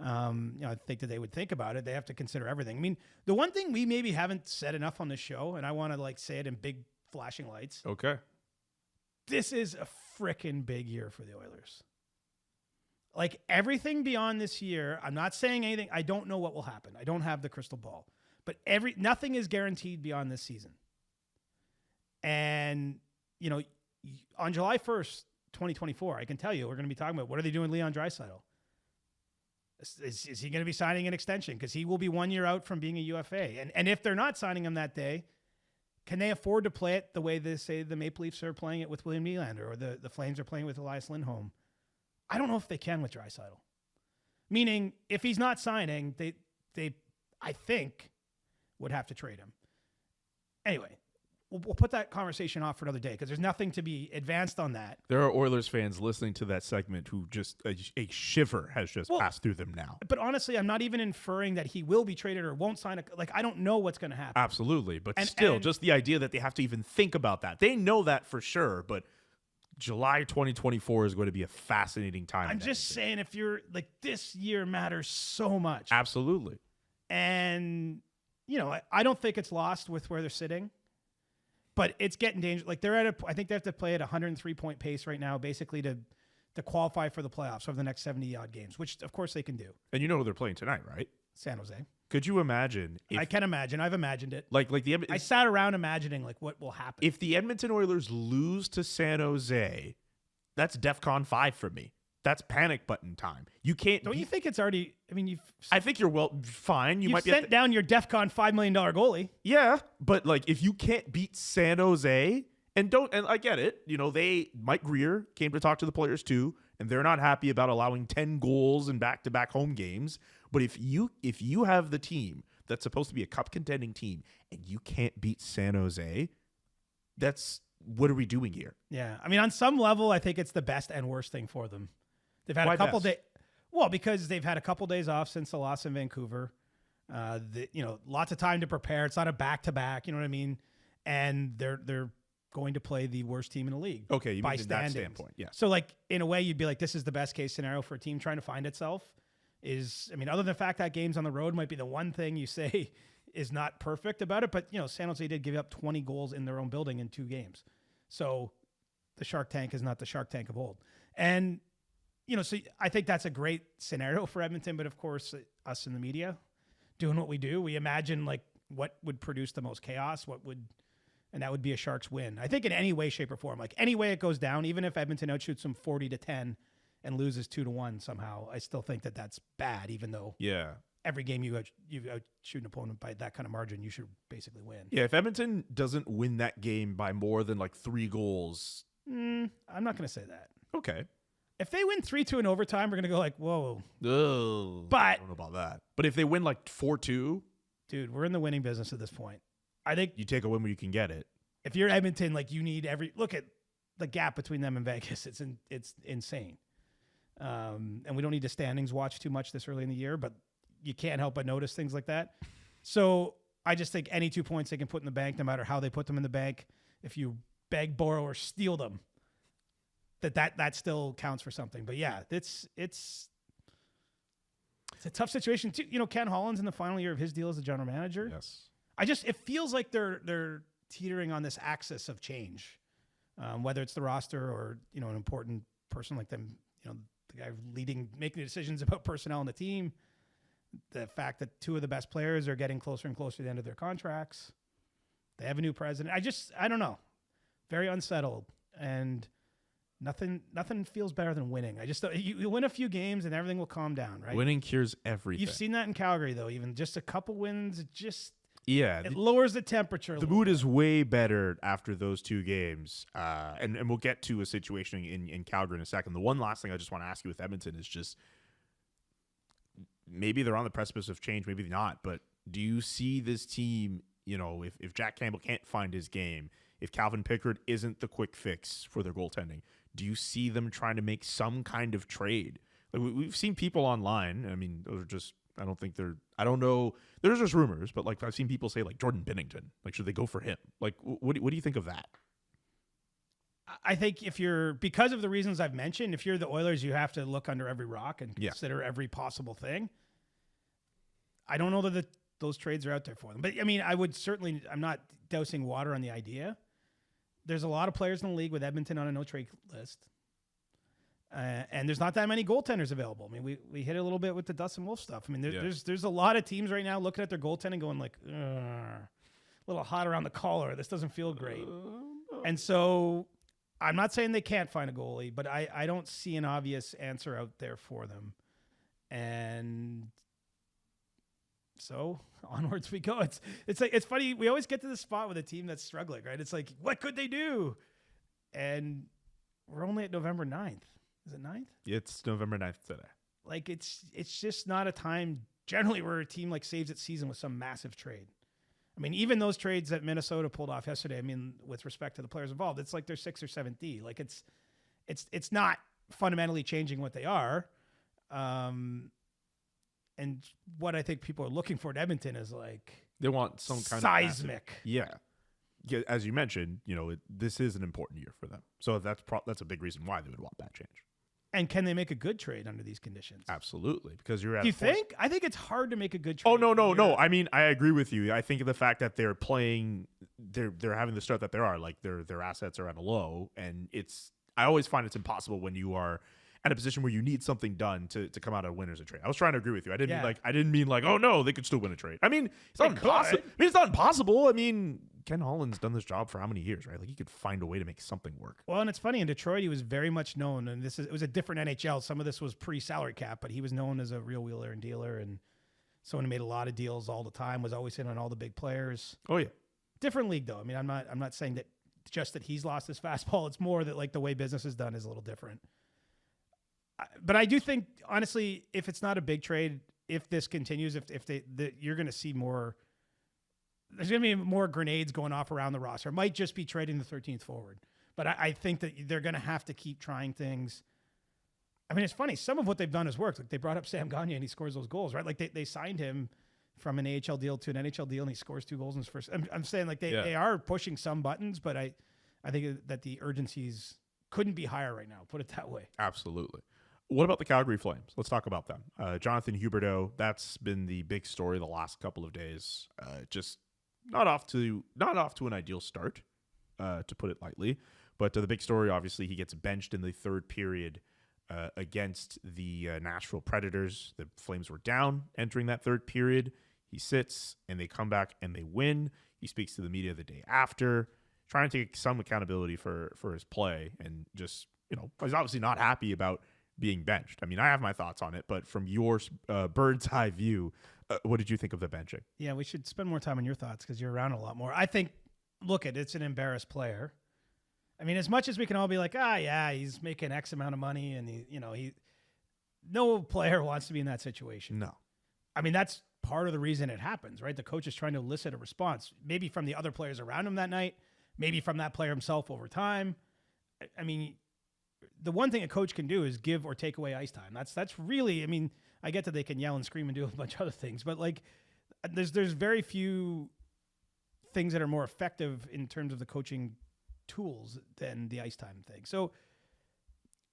I think that they would think about it. They have to consider everything. I mean, the one thing we maybe haven't said enough on this show, and I want to say it in big flashing lights. Okay. This is a frickin' big year for the Oilers. Like, everything beyond this year, I'm not saying anything. I don't know what will happen. I don't have the crystal ball. But nothing is guaranteed beyond this season. And, on July 1st, 2024, I can tell you, we're going to be talking about what are they doing with Leon Draisaitl? Is he going to be signing an extension? Because he will be 1 year out from being a UFA. And if they're not signing him that day, can they afford to play it the way they say the Maple Leafs are playing it with William Nylander or the Flames are playing with Elias Lindholm? I don't know if they can with Draisaitl. Meaning, if he's not signing, they I think, would have to trade him. Anyway, we'll put that conversation off for another day because there's nothing to be advanced on that. There are Oilers fans listening to that segment who just a shiver has just passed through them now. But honestly, I'm not even inferring that he will be traded or won't sign I don't know what's going to happen. Absolutely. But still, just the idea that they have to even think about that. They know that for sure, but July 2024 is going to be a fascinating time. I'm just saying, if you're this year matters so much. Absolutely. And, I don't think it's lost with where they're sitting. But it's getting dangerous. I think they have to play at a 103-point pace right now, basically to qualify for the playoffs over the next 70-odd games, which, of course, they can do. And you know who they're playing tonight, right? San Jose. Could you imagine? I can imagine. I've imagined it. I sat around imagining what will happen. If the Edmonton Oilers lose to San Jose, that's DEFCON 5 for me. That's panic button time. You can't. Don't you think it's already? I mean, I think you're fine. You might sent down your DEFCON $5 million goalie. Yeah, but if you can't beat San Jose, and I get it. Mike Greer came to talk to the players too, and they're not happy about allowing 10 goals in back-to-back home games. But if you have the team that's supposed to be a cup contending team and you can't beat San Jose, what are we doing here? Yeah, I mean, on some level, I think it's the best and worst thing for them. They've had a couple days. Well, because they've had a couple days off since the loss in Vancouver. Lots of time to prepare. It's not a back-to-back. You know what I mean? And they're going to play the worst team in the league. Okay, you mean from that standpoint, yeah. So, in a way, you'd be like, this is the best case scenario for a team trying to find itself. Other than the fact that games on the road might be the one thing you say is not perfect about it. But San Jose did give up 20 goals in their own building in 2 games. So the Shark Tank is not the Shark Tank of old. And so I think that's a great scenario for Edmonton, but of course, us in the media doing what we do, we imagine what would produce the most chaos, and that would be a Sharks win. I think in any way, shape, or form, any way it goes down, even if Edmonton outshoots them 40-10 and loses 2-1 somehow, I still think that that's bad, even though every game you outshoot an opponent by that kind of margin, you should basically win. Yeah, if Edmonton doesn't win that game by more than 3 goals. I'm not going to say that. Okay. If they win 3-2 in overtime, we're going to go whoa. Ugh, but I don't know about that. But if they win 4-2. Dude, we're in the winning business at this point. I think you take a win when you can get it. If you're Edmonton, you need look at the gap between them and Vegas. It's insane. And we don't need to standings watch too much this early in the year, but you can't help but notice things like that. So I just think any 2 points they can put in the bank, no matter how they put them in the bank, if you beg, borrow, or steal them, that still counts for something. But yeah, it's a tough situation too. Ken Holland's in the final year of his deal as a general manager. Yes. It feels like they're teetering on this axis of change, whether it's the roster or an important person like them, the guy making the decisions about personnel on the team. The fact that two of the best players are getting closer and closer to the end of their contracts. They have a new president. I don't know. Very unsettled, and nothing feels better than winning. I just you win a few games and everything will calm down, right? Winning cures everything. You've seen that in Calgary, though. Even just a couple wins, it lowers the temperature. The mood is way better after those two games, and we'll get to a situation in Calgary in a second. The one last thing I just want to ask you with Edmonton is just, maybe they're on the precipice of change, maybe not, but do you see this team, if Jack Campbell can't find his game, if Calvin Pickard isn't the quick fix for their goaltending, do you see them trying to make some kind of trade? Like we've seen people online, I mean, those are just, I don't know, there's just rumors, but like I've seen people say like Jordan Binnington, like should they go for him? Like what do you think of that? I think because of the reasons I've mentioned, if you're the Oilers, you have to look under every rock and consider every possible thing. I don't know that those trades are out there for them. But, I mean, I'm not dousing water on the idea. There's a lot of players in the league with Edmonton on a no-trade list. And there's not that many goaltenders available. I mean, we hit a little bit with the Dustin Wolf stuff. I mean, there's a lot of teams right now looking at their goaltending going like, a little hot around the collar. This doesn't feel great. And so I'm not saying they can't find a goalie, but I don't see an obvious answer out there for them. And so onwards we go. It's funny. We always get to the spot with a team that's struggling, right? It's like, what could they do? And we're only at November 9th. Is it 9th? It's November 9th today. Like it's just not a time generally where a team like saves its season with some massive trade. I mean, even those trades that Minnesota pulled off yesterday, I mean, with respect to the players involved, it's like their 6th or 7th D. Like it's not fundamentally changing what they are. And what I think people are looking for at Edmonton is like they want some kind seismic. Of yeah, as you mentioned, this is an important year for them. So that's a big reason why they would want that change. And can they make a good trade under these conditions? Absolutely, because you're at. Do you think? I think it's hard to make a good trade. Oh no! I mean, I agree with you. I think the fact that they're playing, they're having the start that they are, like their assets are at a low, and I always find it's impossible when you are at a position where you need something done to come out of winners a trade. I was trying to agree with you. I didn't mean like, oh no, they could still win a trade. I mean, it's not impossible. It's not impossible. I mean, Ken Holland's done this job for how many years, right? Like he could find a way to make something work. Well, and it's funny, in Detroit, he was very much known, and it was a different NHL. Some of this was pre-salary cap, but he was known as a real wheeler and dealer, and someone who made a lot of deals all the time, was always in on all the big players. Oh yeah. Different league though. I mean, I'm not saying that just that he's lost his fastball. It's more that like the way business is done is a little different. But I do think, honestly, if it's not a big trade, if this continues, you're going to see more. There's going to be more grenades going off around the roster. It might just be trading the 13th forward, but I think that they're going to have to keep trying things. I mean, it's funny. Some of what they've done has worked. Like they brought up Sam Gagner and he scores those goals, right? Like they signed him from an AHL deal to an NHL deal and he scores 2 goals in his first. I'm saying like they are pushing some buttons, but I think that the urgencies couldn't be higher right now. Put it that way. Absolutely. What about the Calgary Flames? Let's talk about them. Jonathan Huberdeau, that's been the big story the last couple of days. Just not off to an ideal start, to put it lightly. But the big story, obviously, he gets benched in the third period against the Nashville Predators. The Flames were down entering that third period. He sits, and they come back, and they win. He speaks to the media the day after, trying to take some accountability for his play. And just, he's obviously not happy about being benched. I mean, I have my thoughts on it, but from your bird's eye view, what did you think of the benching? Yeah, we should spend more time on your thoughts because you're around a lot more. I think, it's an embarrassed player. I mean, as much as we can all be like, he's making X amount of money and no player wants to be in that situation. No. I mean, that's part of the reason it happens, right? The coach is trying to elicit a response, maybe from the other players around him that night, maybe from that player himself over time. I mean, the one thing a coach can do is give or take away ice time. That's really, I mean, I get that they can yell and scream and do a bunch of other things, but like there's very few things that are more effective in terms of the coaching tools than the ice time thing. So,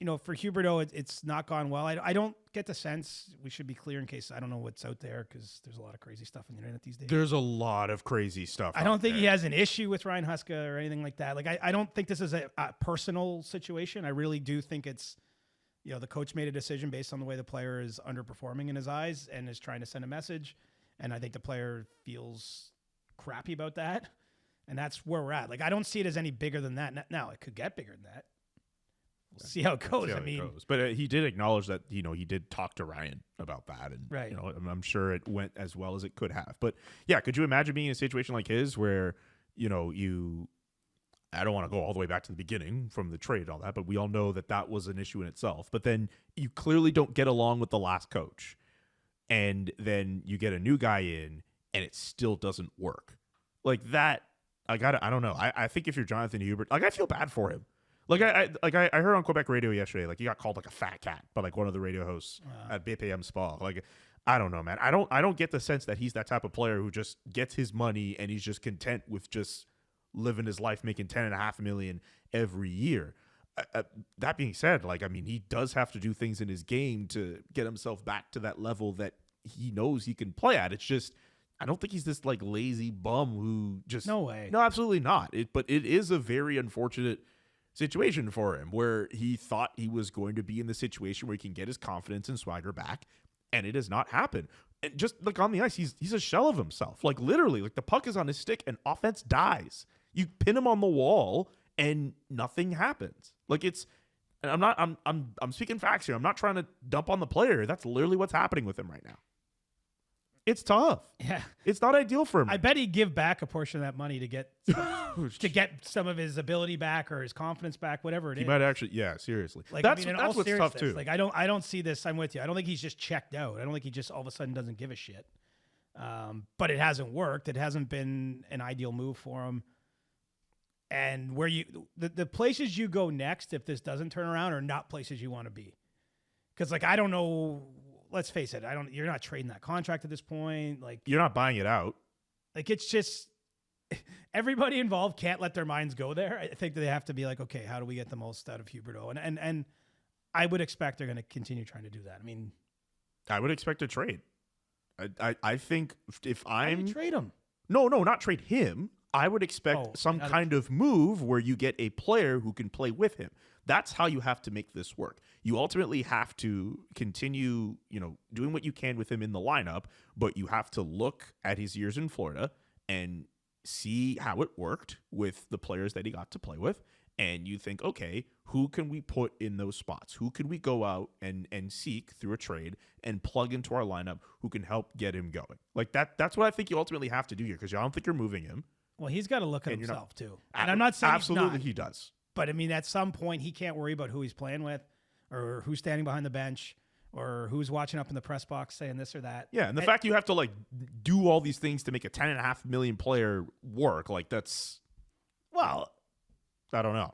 for Huberdeau, it's not gone well. I don't get the sense, we should be clear in case I don't know what's out there, because there's a lot of crazy stuff on the internet these days. There's a lot of crazy stuff. I don't think he has an issue with Ryan Huska or anything like that. Like, I don't think this is a personal situation. I really do think it's, the coach made a decision based on the way the player is underperforming in his eyes and is trying to send a message. And I think the player feels crappy about that. And that's where we're at. Like, I don't see it as any bigger than that. Now, it could get bigger than that. We'll see how it goes. But he did acknowledge that, he did talk to Ryan about that. And, right. I'm sure it went as well as it could have. But, yeah, could you imagine being in a situation like his where, I don't want to go all the way back to the beginning from the trade and all that, but we all know that was an issue in itself. But then you clearly don't get along with the last coach. And then you get a new guy in and it still doesn't work. Like that, I don't know. I think if you're Jonathan Hubert, I feel bad for him. I heard on Quebec radio yesterday, he got called a fat cat by one of the radio hosts at BPM Spa. I don't know, man. I don't get the sense that he's that type of player who just gets his money and he's just content with just living his life making $10.5 million every year. That being said, he does have to do things in his game to get himself back to that level that he knows he can play at. It's just, I don't think he's this lazy bum who just, no way. No, absolutely not. But it is a very unfortunate situation for him where he thought he was going to be in the situation where he can get his confidence and swagger back, and it has not happened. And just on the ice, he's a shell of himself. Literally, the puck is on his stick and offense dies. You pin him on the wall and nothing happens. And I'm speaking facts here. I'm not trying to dump on the player. That's literally what's happening with him right now. It's tough. Yeah. It's not ideal for him. I bet he'd give back a portion of that money to get some of his ability back or his confidence back, whatever it is. He might actually, yeah, seriously. That's what's tough too. I don't see this. I'm with you. I don't think he's just checked out. I don't think he just all of a sudden doesn't give a shit. But it hasn't worked. It hasn't been an ideal move for him. And where the places you go next, if this doesn't turn around, are not places you want to be. Because I don't know. Let's face it. You're not trading that contract at this point. You're not buying it out. It's just everybody involved can't let their minds go there. I think that they have to be okay, how do we get the most out of Huberdeau? And I would expect they're going to continue trying to do that. I would expect a trade. I think if I'm trade him. No, not trade him. I would expect some kind of move where you get a player who can play with him. That's how you have to make this work. You ultimately have to continue, doing what you can with him in the lineup, but you have to look at his years in Florida and see how it worked with the players that he got to play with. And you think, okay, who can we put in those spots? Who can we go out and seek through a trade and plug into our lineup who can help get him going? That's what I think you ultimately have to do here, because I don't think you're moving him. Well, he's got to look at himself too. And I'm not saying absolutely he does. But at some point he can't worry about who he's playing with or who's standing behind the bench or who's watching up in the press box saying this or that. Yeah, and the fact you have to do all these things to make a $10.5 million player work, that's, well, I don't know.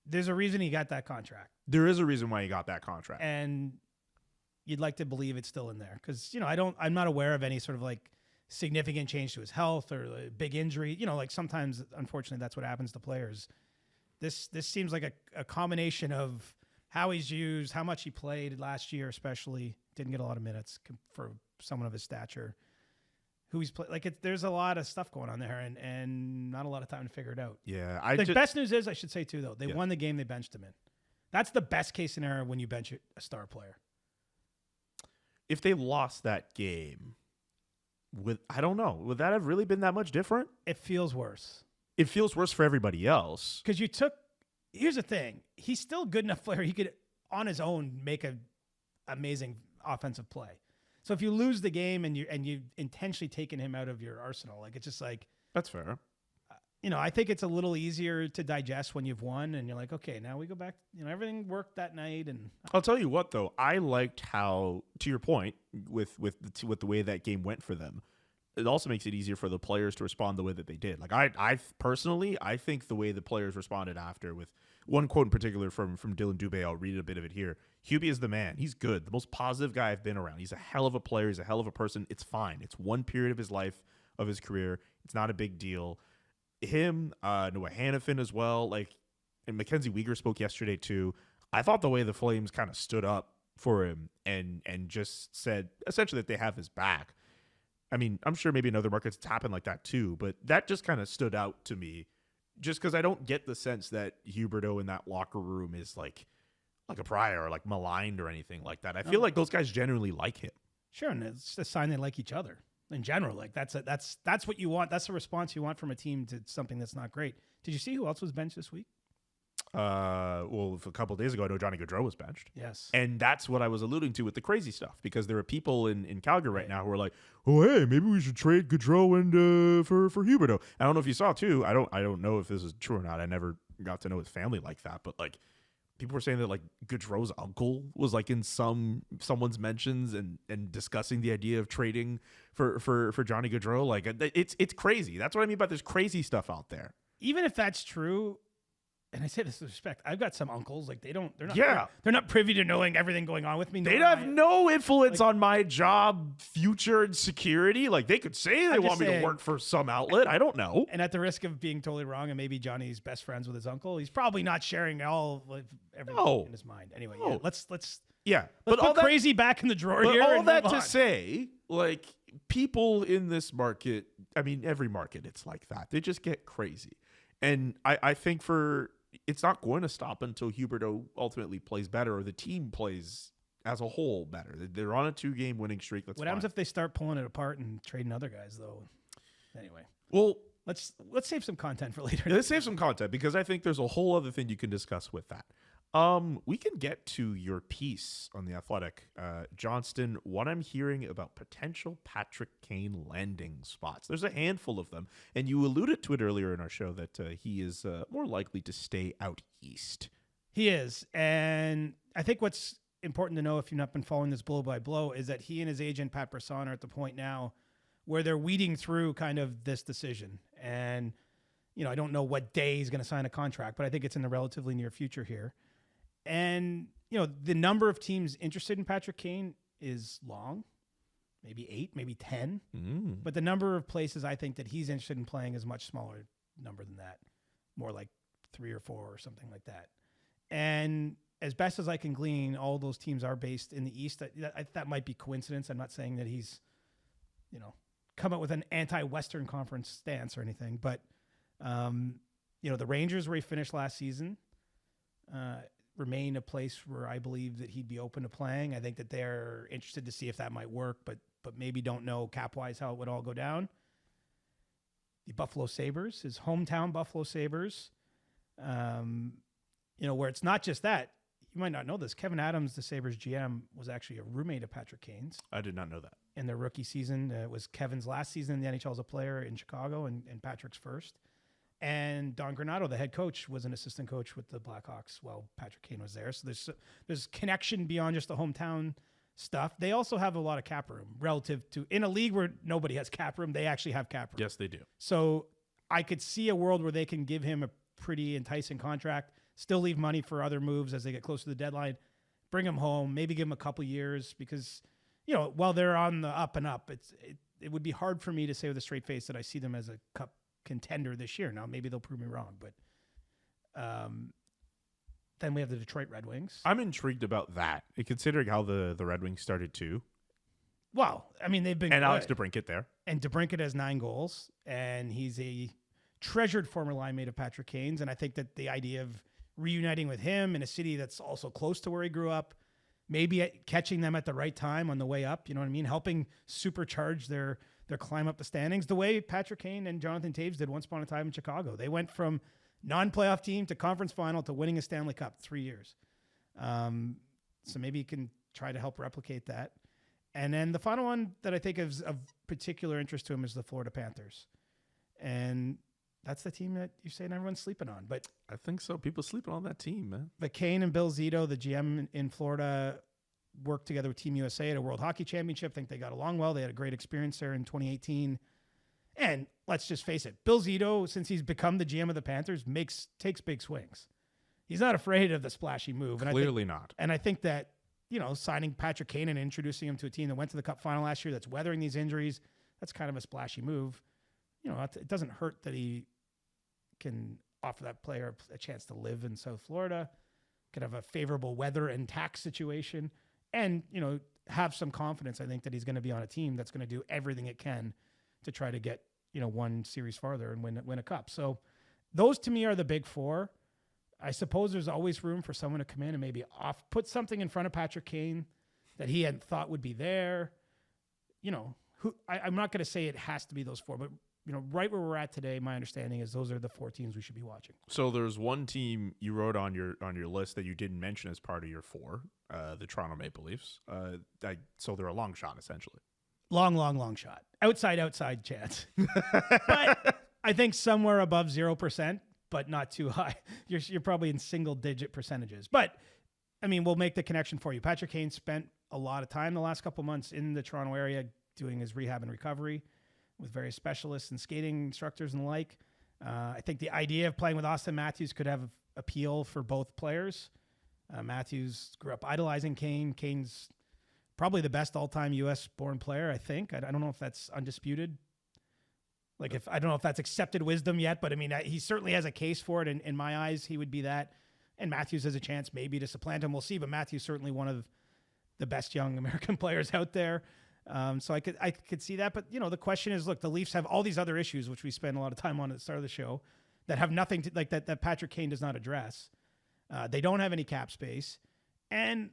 There's a reason he got that contract. There is a reason why he got that contract. And you'd like to believe it's still in there because, I'm not aware of any sort of significant change to his health or a big injury. Sometimes, unfortunately, that's what happens to players. This seems like a combination of how he's used, how much he played last year, especially didn't get a lot of minutes for someone of his stature. Who he's played. There's a lot of stuff going on there and not a lot of time to figure it out. Yeah. The best news is, I should say too, though, they won the game they benched him in. That's the best case scenario when you bench a star player. If they lost that game, I don't know. Would that have really been that much different? It feels worse. It feels worse for everybody else. Because here's the thing. He's still a good enough player. He could, on his own, make an amazing offensive play. So if you lose the game and you've intentionally taken him out of your arsenal, it's just that's fair. I think it's a little easier to digest when you've won and you're like, okay, now we go back. Everything worked that night. And I'll tell you what, though, I liked how, to your point, with the way that game went for them, it also makes it easier for the players to respond the way that they did. Like I personally, I think the way the players responded after, with one quote in particular from Dylan Dubé, I'll read a bit of it here. Hubie is the man. He's good. The most positive guy I've been around. He's a hell of a player. He's a hell of a person. It's fine. It's one period of his life, of his career. It's not a big deal. Him, Noah Hannafin as well. Like, and McKenzie Weegar spoke yesterday too. I thought the way the Flames kind of stood up for him and just said essentially that they have his back. I mean, I'm sure maybe in other markets it's happened like that too, but that just kind of stood out to me, just because I don't get the sense that Huberdeau in that locker room is like a pariah or like maligned or anything like that. I feel like those guys generally like him. Sure, and it's a sign they like each other in general. Like that's what you want. That's the response you want from a team to something that's not great. Did you see who else was benched this week? Well, a couple of days ago, I know Johnny Gaudreau was benched. Yes. And that's what I was alluding to with the crazy stuff, because there are people in Calgary right now who are like, oh, hey, maybe we should trade Gaudreau and for Huberdeau. I don't know if you saw too. I don't know if this is true or not. I never got to know his family like that, but like people were saying that like Gaudreau's uncle was like in someone's mentions and discussing the idea of trading for Johnny Gaudreau. Like it's crazy. That's what I mean by there's crazy stuff out there. Even if that's true, and I say this with respect, I've got some uncles, like they're not privy to knowing everything going on with me. They'd have no influence on my job, future, and security. Like they could say they want me to work for some outlet. I don't know. And at the risk of being totally wrong, and maybe Johnny's best friends with his uncle, he's probably not sharing all of everything in his mind. Anyway, let's put crazy back in the drawer here. All that to say, like people in this market, I mean, every market, it's like that. They just get crazy. And I think it's not going to stop until Huberdeau ultimately plays better, or the team plays as a whole better. They're on a 2-game winning streak. What happens if they start pulling it apart and trading other guys, though? Anyway, well, let's save some content for later. Let's save some content, because I think there's a whole other thing you can discuss with that. We can get to your piece on The Athletic, Johnston, what I'm hearing about potential Patrick Kane landing spots. There's a handful of them, and you alluded to it earlier in our show that he is more likely to stay out east. He is, and I think what's important to know, if you've not been following this blow by blow, is that he and his agent, Pat Brisson, are at the point now where they're weeding through kind of this decision. And, I don't know what day he's going to sign a contract, but I think it's in the relatively near future here. And, the number of teams interested in Patrick Kane is long, maybe 8, maybe 10. But the number of places I think that he's interested in playing is much smaller number than that, more like 3 or 4 or something like that. And as best as I can glean, all those teams are based in the East. That might be coincidence. I'm not saying that he's, come up with an anti-Western Conference stance or anything. But, the Rangers, where he finished last season, remain a place where I believe that he'd be open to playing. I think that they're interested to see if that might work, but maybe don't know cap-wise how it would all go down. The Buffalo Sabres, his hometown Buffalo Sabres, where it's not just that. You might not know this. Kevin Adams, the Sabres GM, was actually a roommate of Patrick Kane's. I did not know that. In their rookie season. It was Kevin's last season in the NHL as a player in Chicago, and Patrick's first. And Don Granato, the head coach, was an assistant coach with the Blackhawks while Patrick Kane was there. So there's connection beyond just the hometown stuff. They also have a lot of cap room relative to, in a league where nobody has cap room, they actually have cap room. Yes, they do. So I could see a world where they can give him a pretty enticing contract, still leave money for other moves as they get close to the deadline, bring him home, maybe give him a couple years, because, while they're on the up and up, it would be hard for me to say with a straight face that I see them as a cup contender this year. Now, maybe they'll prove me wrong, but then we have the Detroit Red Wings. I'm intrigued about that, considering how the Red Wings started too. Well, I mean, they've been and Alex DeBrincat there, and DeBrincat has 9 goals, and he's a treasured former line mate of Patrick Kane's, and I think that the idea of reuniting with him in a city that's also close to where he grew up, maybe catching them at the right time on the way up, you know what I mean, helping supercharge their climb up the standings, the way Patrick Kane and Jonathan Toews did once upon a time in Chicago. They went from non-playoff team to conference final to winning a Stanley Cup 3 years. So maybe you can try to help replicate that. And then the final one that I think is of particular interest to him is the Florida Panthers. And that's the team that you're saying everyone's sleeping on. But I think so. People sleeping on that team, man. But Kane and Bill Zito, the GM in Florida, worked together with Team USA at a World Hockey Championship. I think they got along well. They had a great experience there in 2018. And let's just face it, Bill Zito, since he's become the GM of the Panthers, takes big swings. He's not afraid of the splashy move. Clearly not. And I think that, signing Patrick Kane and introducing him to a team that went to the Cup final last year that's weathering these injuries, that's kind of a splashy move. It doesn't hurt that he can offer that player a chance to live in South Florida, could have a favorable weather and tax situation, and, have some confidence, I think, that he's going to be on a team that's going to do everything it can to try to get, one series farther and win a cup. So those to me are the big four. I suppose there's always room for someone to come in and maybe put something in front of Patrick Kane that he hadn't thought would be there. I'm not going to say it has to be those four, but right where we're at today, my understanding is those are the four teams we should be watching. So there's one team you wrote on your list that you didn't mention as part of your four, the Toronto Maple Leafs. So they're a long shot, essentially. Long shot. Outside chance. But I think somewhere above 0%, but not too high. You're probably in single-digit percentages. But, we'll make the connection for you. Patrick Kane spent a lot of time the last couple months in the Toronto area doing his rehab and recovery with various specialists and skating instructors and the like. I think the idea of playing with Austin Matthews could have appeal for both players. Matthews grew up idolizing Kane. Kane's probably the best all-time U.S.-born player, I think. I don't know if that's undisputed. I don't know if that's accepted wisdom yet, but he certainly has a case for it. And in my eyes, he would be that. And Matthews has a chance maybe to supplant him. We'll see. But Matthews certainly one of the best young American players out there. So I could see that. But, the question is, look, the Leafs have all these other issues, which we spend a lot of time on at the start of the show, that have nothing to that Patrick Kane does not address. They don't have any cap space. And,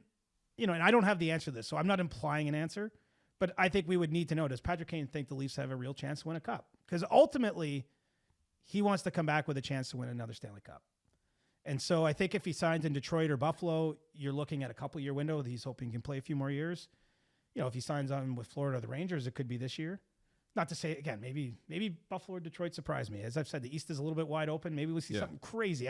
and I don't have the answer to this, so I'm not implying an answer. But I think we would need to know, does Patrick Kane think the Leafs have a real chance to win a cup? Because ultimately, he wants to come back with a chance to win another Stanley Cup. And so I think if he signs in Detroit or Buffalo, you're looking at a couple-year window. He's hoping he can play a few more years. If he signs on with Florida or the Rangers, it could be this year. Not to say, again, maybe Buffalo or Detroit surprise me. As I've said, the East is a little bit wide open. Maybe we see something crazy.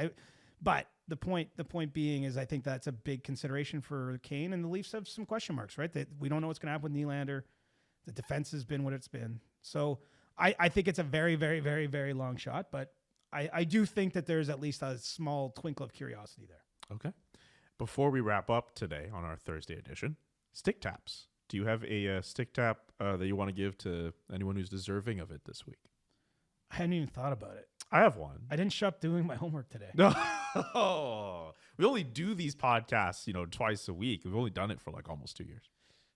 But the point being is I think that's a big consideration for Kane, and the Leafs have some question marks, right? That we don't know what's going to happen with Nylander. The defense has been what it's been. So I think it's a very, very, very, very long shot, but I do think that there's at least a small twinkle of curiosity there. Okay. Before we wrap up today on our Thursday edition, stick taps. Do you have a stick tap that you want to give to anyone who's deserving of it this week? I hadn't even thought about it. I have one. I didn't show up doing my homework today. No. We only do these podcasts, twice a week. We've only done it for almost 2 years.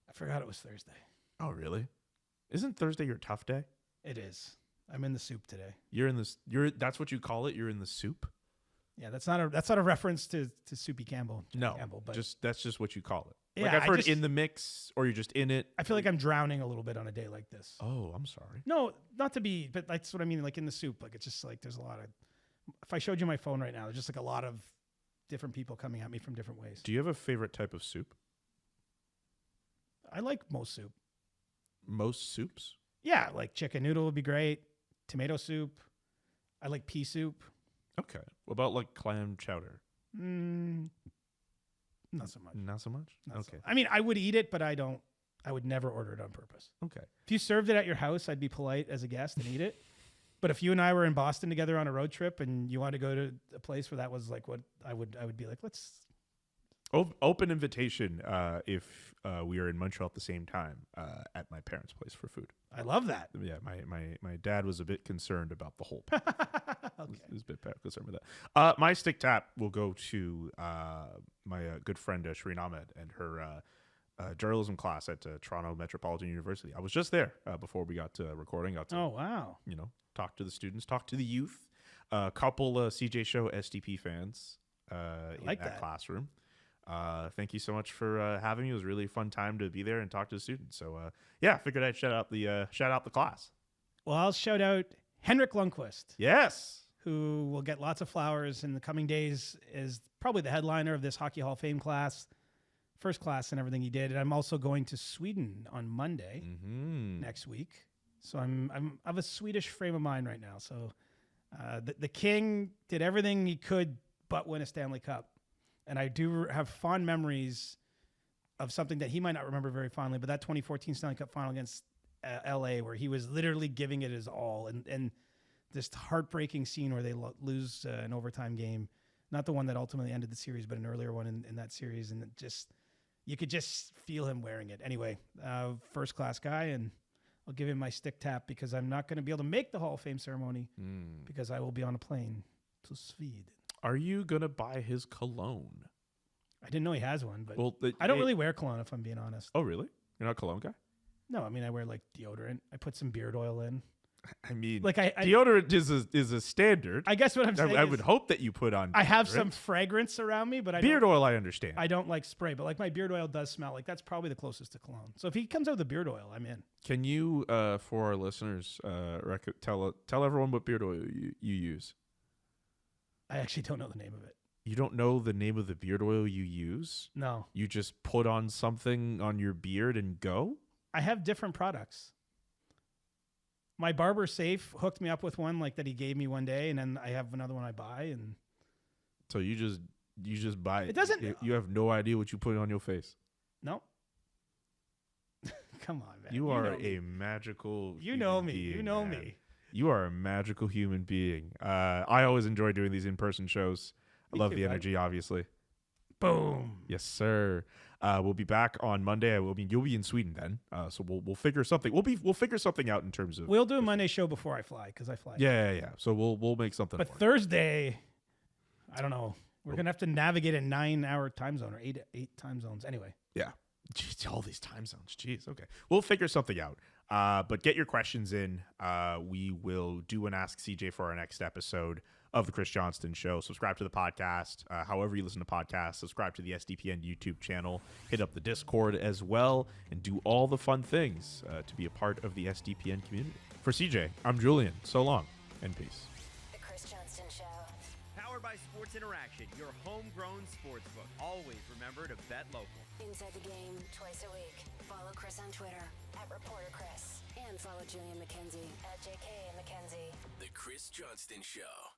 I forgot it was Thursday. Oh, really? Isn't Thursday your tough day? It is. I'm in the soup today. That's what you call it? You're in the soup? Yeah, that's not a reference to Soupy Campbell. No, Campbell, but that's just what you call it. Yeah, I've heard in the mix, or you're just in it. I feel like I'm drowning a little bit on a day like this. Oh, I'm sorry. No, not to be, but that's what I mean. In the soup, it's just there's a lot of. If I showed you my phone right now, there's just a lot of different people coming at me from different ways. Do you have a favorite type of soup? I like most soup. Most soups? Yeah, chicken noodle would be great. Tomato soup. I like pea soup. Okay. What about clam chowder? Not so much. Not so much? Okay. I would eat it, but I would never order it on purpose. Okay. If you served it at your house, I'd be polite as a guest and eat it. But if you and I were in Boston together on a road trip and you wanted to go to a place where that was what I would be let's. Open invitation if we are in Montreal at the same time at my parents' place for food. I love that. Yeah, my dad was a bit concerned about the whole package. Okay. He was a bit concerned with that. My stick tap will go to my good friend Shireen Ahmed and her journalism class at Toronto Metropolitan University. I was just there before we got to recording. Got to, oh, wow. Talk to the students, talk to the youth. A couple CJ Show STP fans in that classroom. Thank you so much for having me. It was a really fun time to be there and talk to the students. So I figured I'd shout out the class. Well, I'll shout out Henrik Lundqvist. Yes. Who will get lots of flowers in the coming days, is probably the headliner of this Hockey Hall of Fame class, first class and everything he did. And I'm also going to Sweden on Monday next week. So I'm of a Swedish frame of mind right now. So the King did everything he could but win a Stanley Cup. And I do have fond memories of something that he might not remember very fondly, but that 2014 Stanley Cup final against LA, where he was literally giving it his all, and this heartbreaking scene where they lose an overtime game, not the one that ultimately ended the series, but an earlier one in that series, and you could just feel him wearing it. Anyway, first class guy, and I'll give him my stick tap because I'm not going to be able to make the Hall of Fame ceremony because I will be on a plane to Sweden. Are you gonna buy his cologne? I didn't know he has one, but I don't really wear cologne if I'm being honest. Oh, really? You're not a cologne guy? No, I mean I wear like deodorant. I put some beard oil in. I mean, like deodorant is a standard. I guess what I'm saying I would hope that you put on. I have some fragrance around me, but beard oil, I understand. I don't like spray, but like my beard oil does smell. Like that's probably the closest to cologne. So if he comes out with a beard oil, I'm in. Can you, for our listeners, tell everyone what beard oil you use? I actually don't know the name of it. You don't know the name of the beard oil you use? No. You just put on something on your beard and go? I have different products. My barber safe hooked me up with one like that he gave me one day, and then I have another one I buy, and so you just buy it. It doesn't. You have no idea what you put on your face. No. Come on, man. You are a magical. You know me. Being, you know man. me. You are a magical human being. I always enjoy doing these in-person shows. I love the energy, obviously. Boom. Yes, sir. We'll be back on Monday. You'll be in Sweden then. So we'll figure something. We'll figure something out in terms of. We'll do a Monday show before I fly because I fly. Yeah. So we'll make something. But Thursday, I don't know. We're gonna have to navigate a 9-hour time zone or eight time zones. Anyway. Yeah. Jeez, all these time zones. Jeez. Okay. We'll figure something out. But get your questions in. We will do an Ask CJ for our next episode of the Chris Johnston Show. Subscribe to the podcast. However you listen to podcasts, subscribe to the SDPN YouTube channel. Hit up the Discord as well, and do all the fun things to be a part of the SDPN community. For CJ, I'm Julian. So long, and peace. The Chris Johnston Show. Powered by Sports Interaction, your homegrown sportsbook. Always remember to bet local. Inside the game twice a week. Follow Chris on Twitter @ReporterChris and follow Julian McKenzie @JK and McKenzie. The Chris Johnston Show.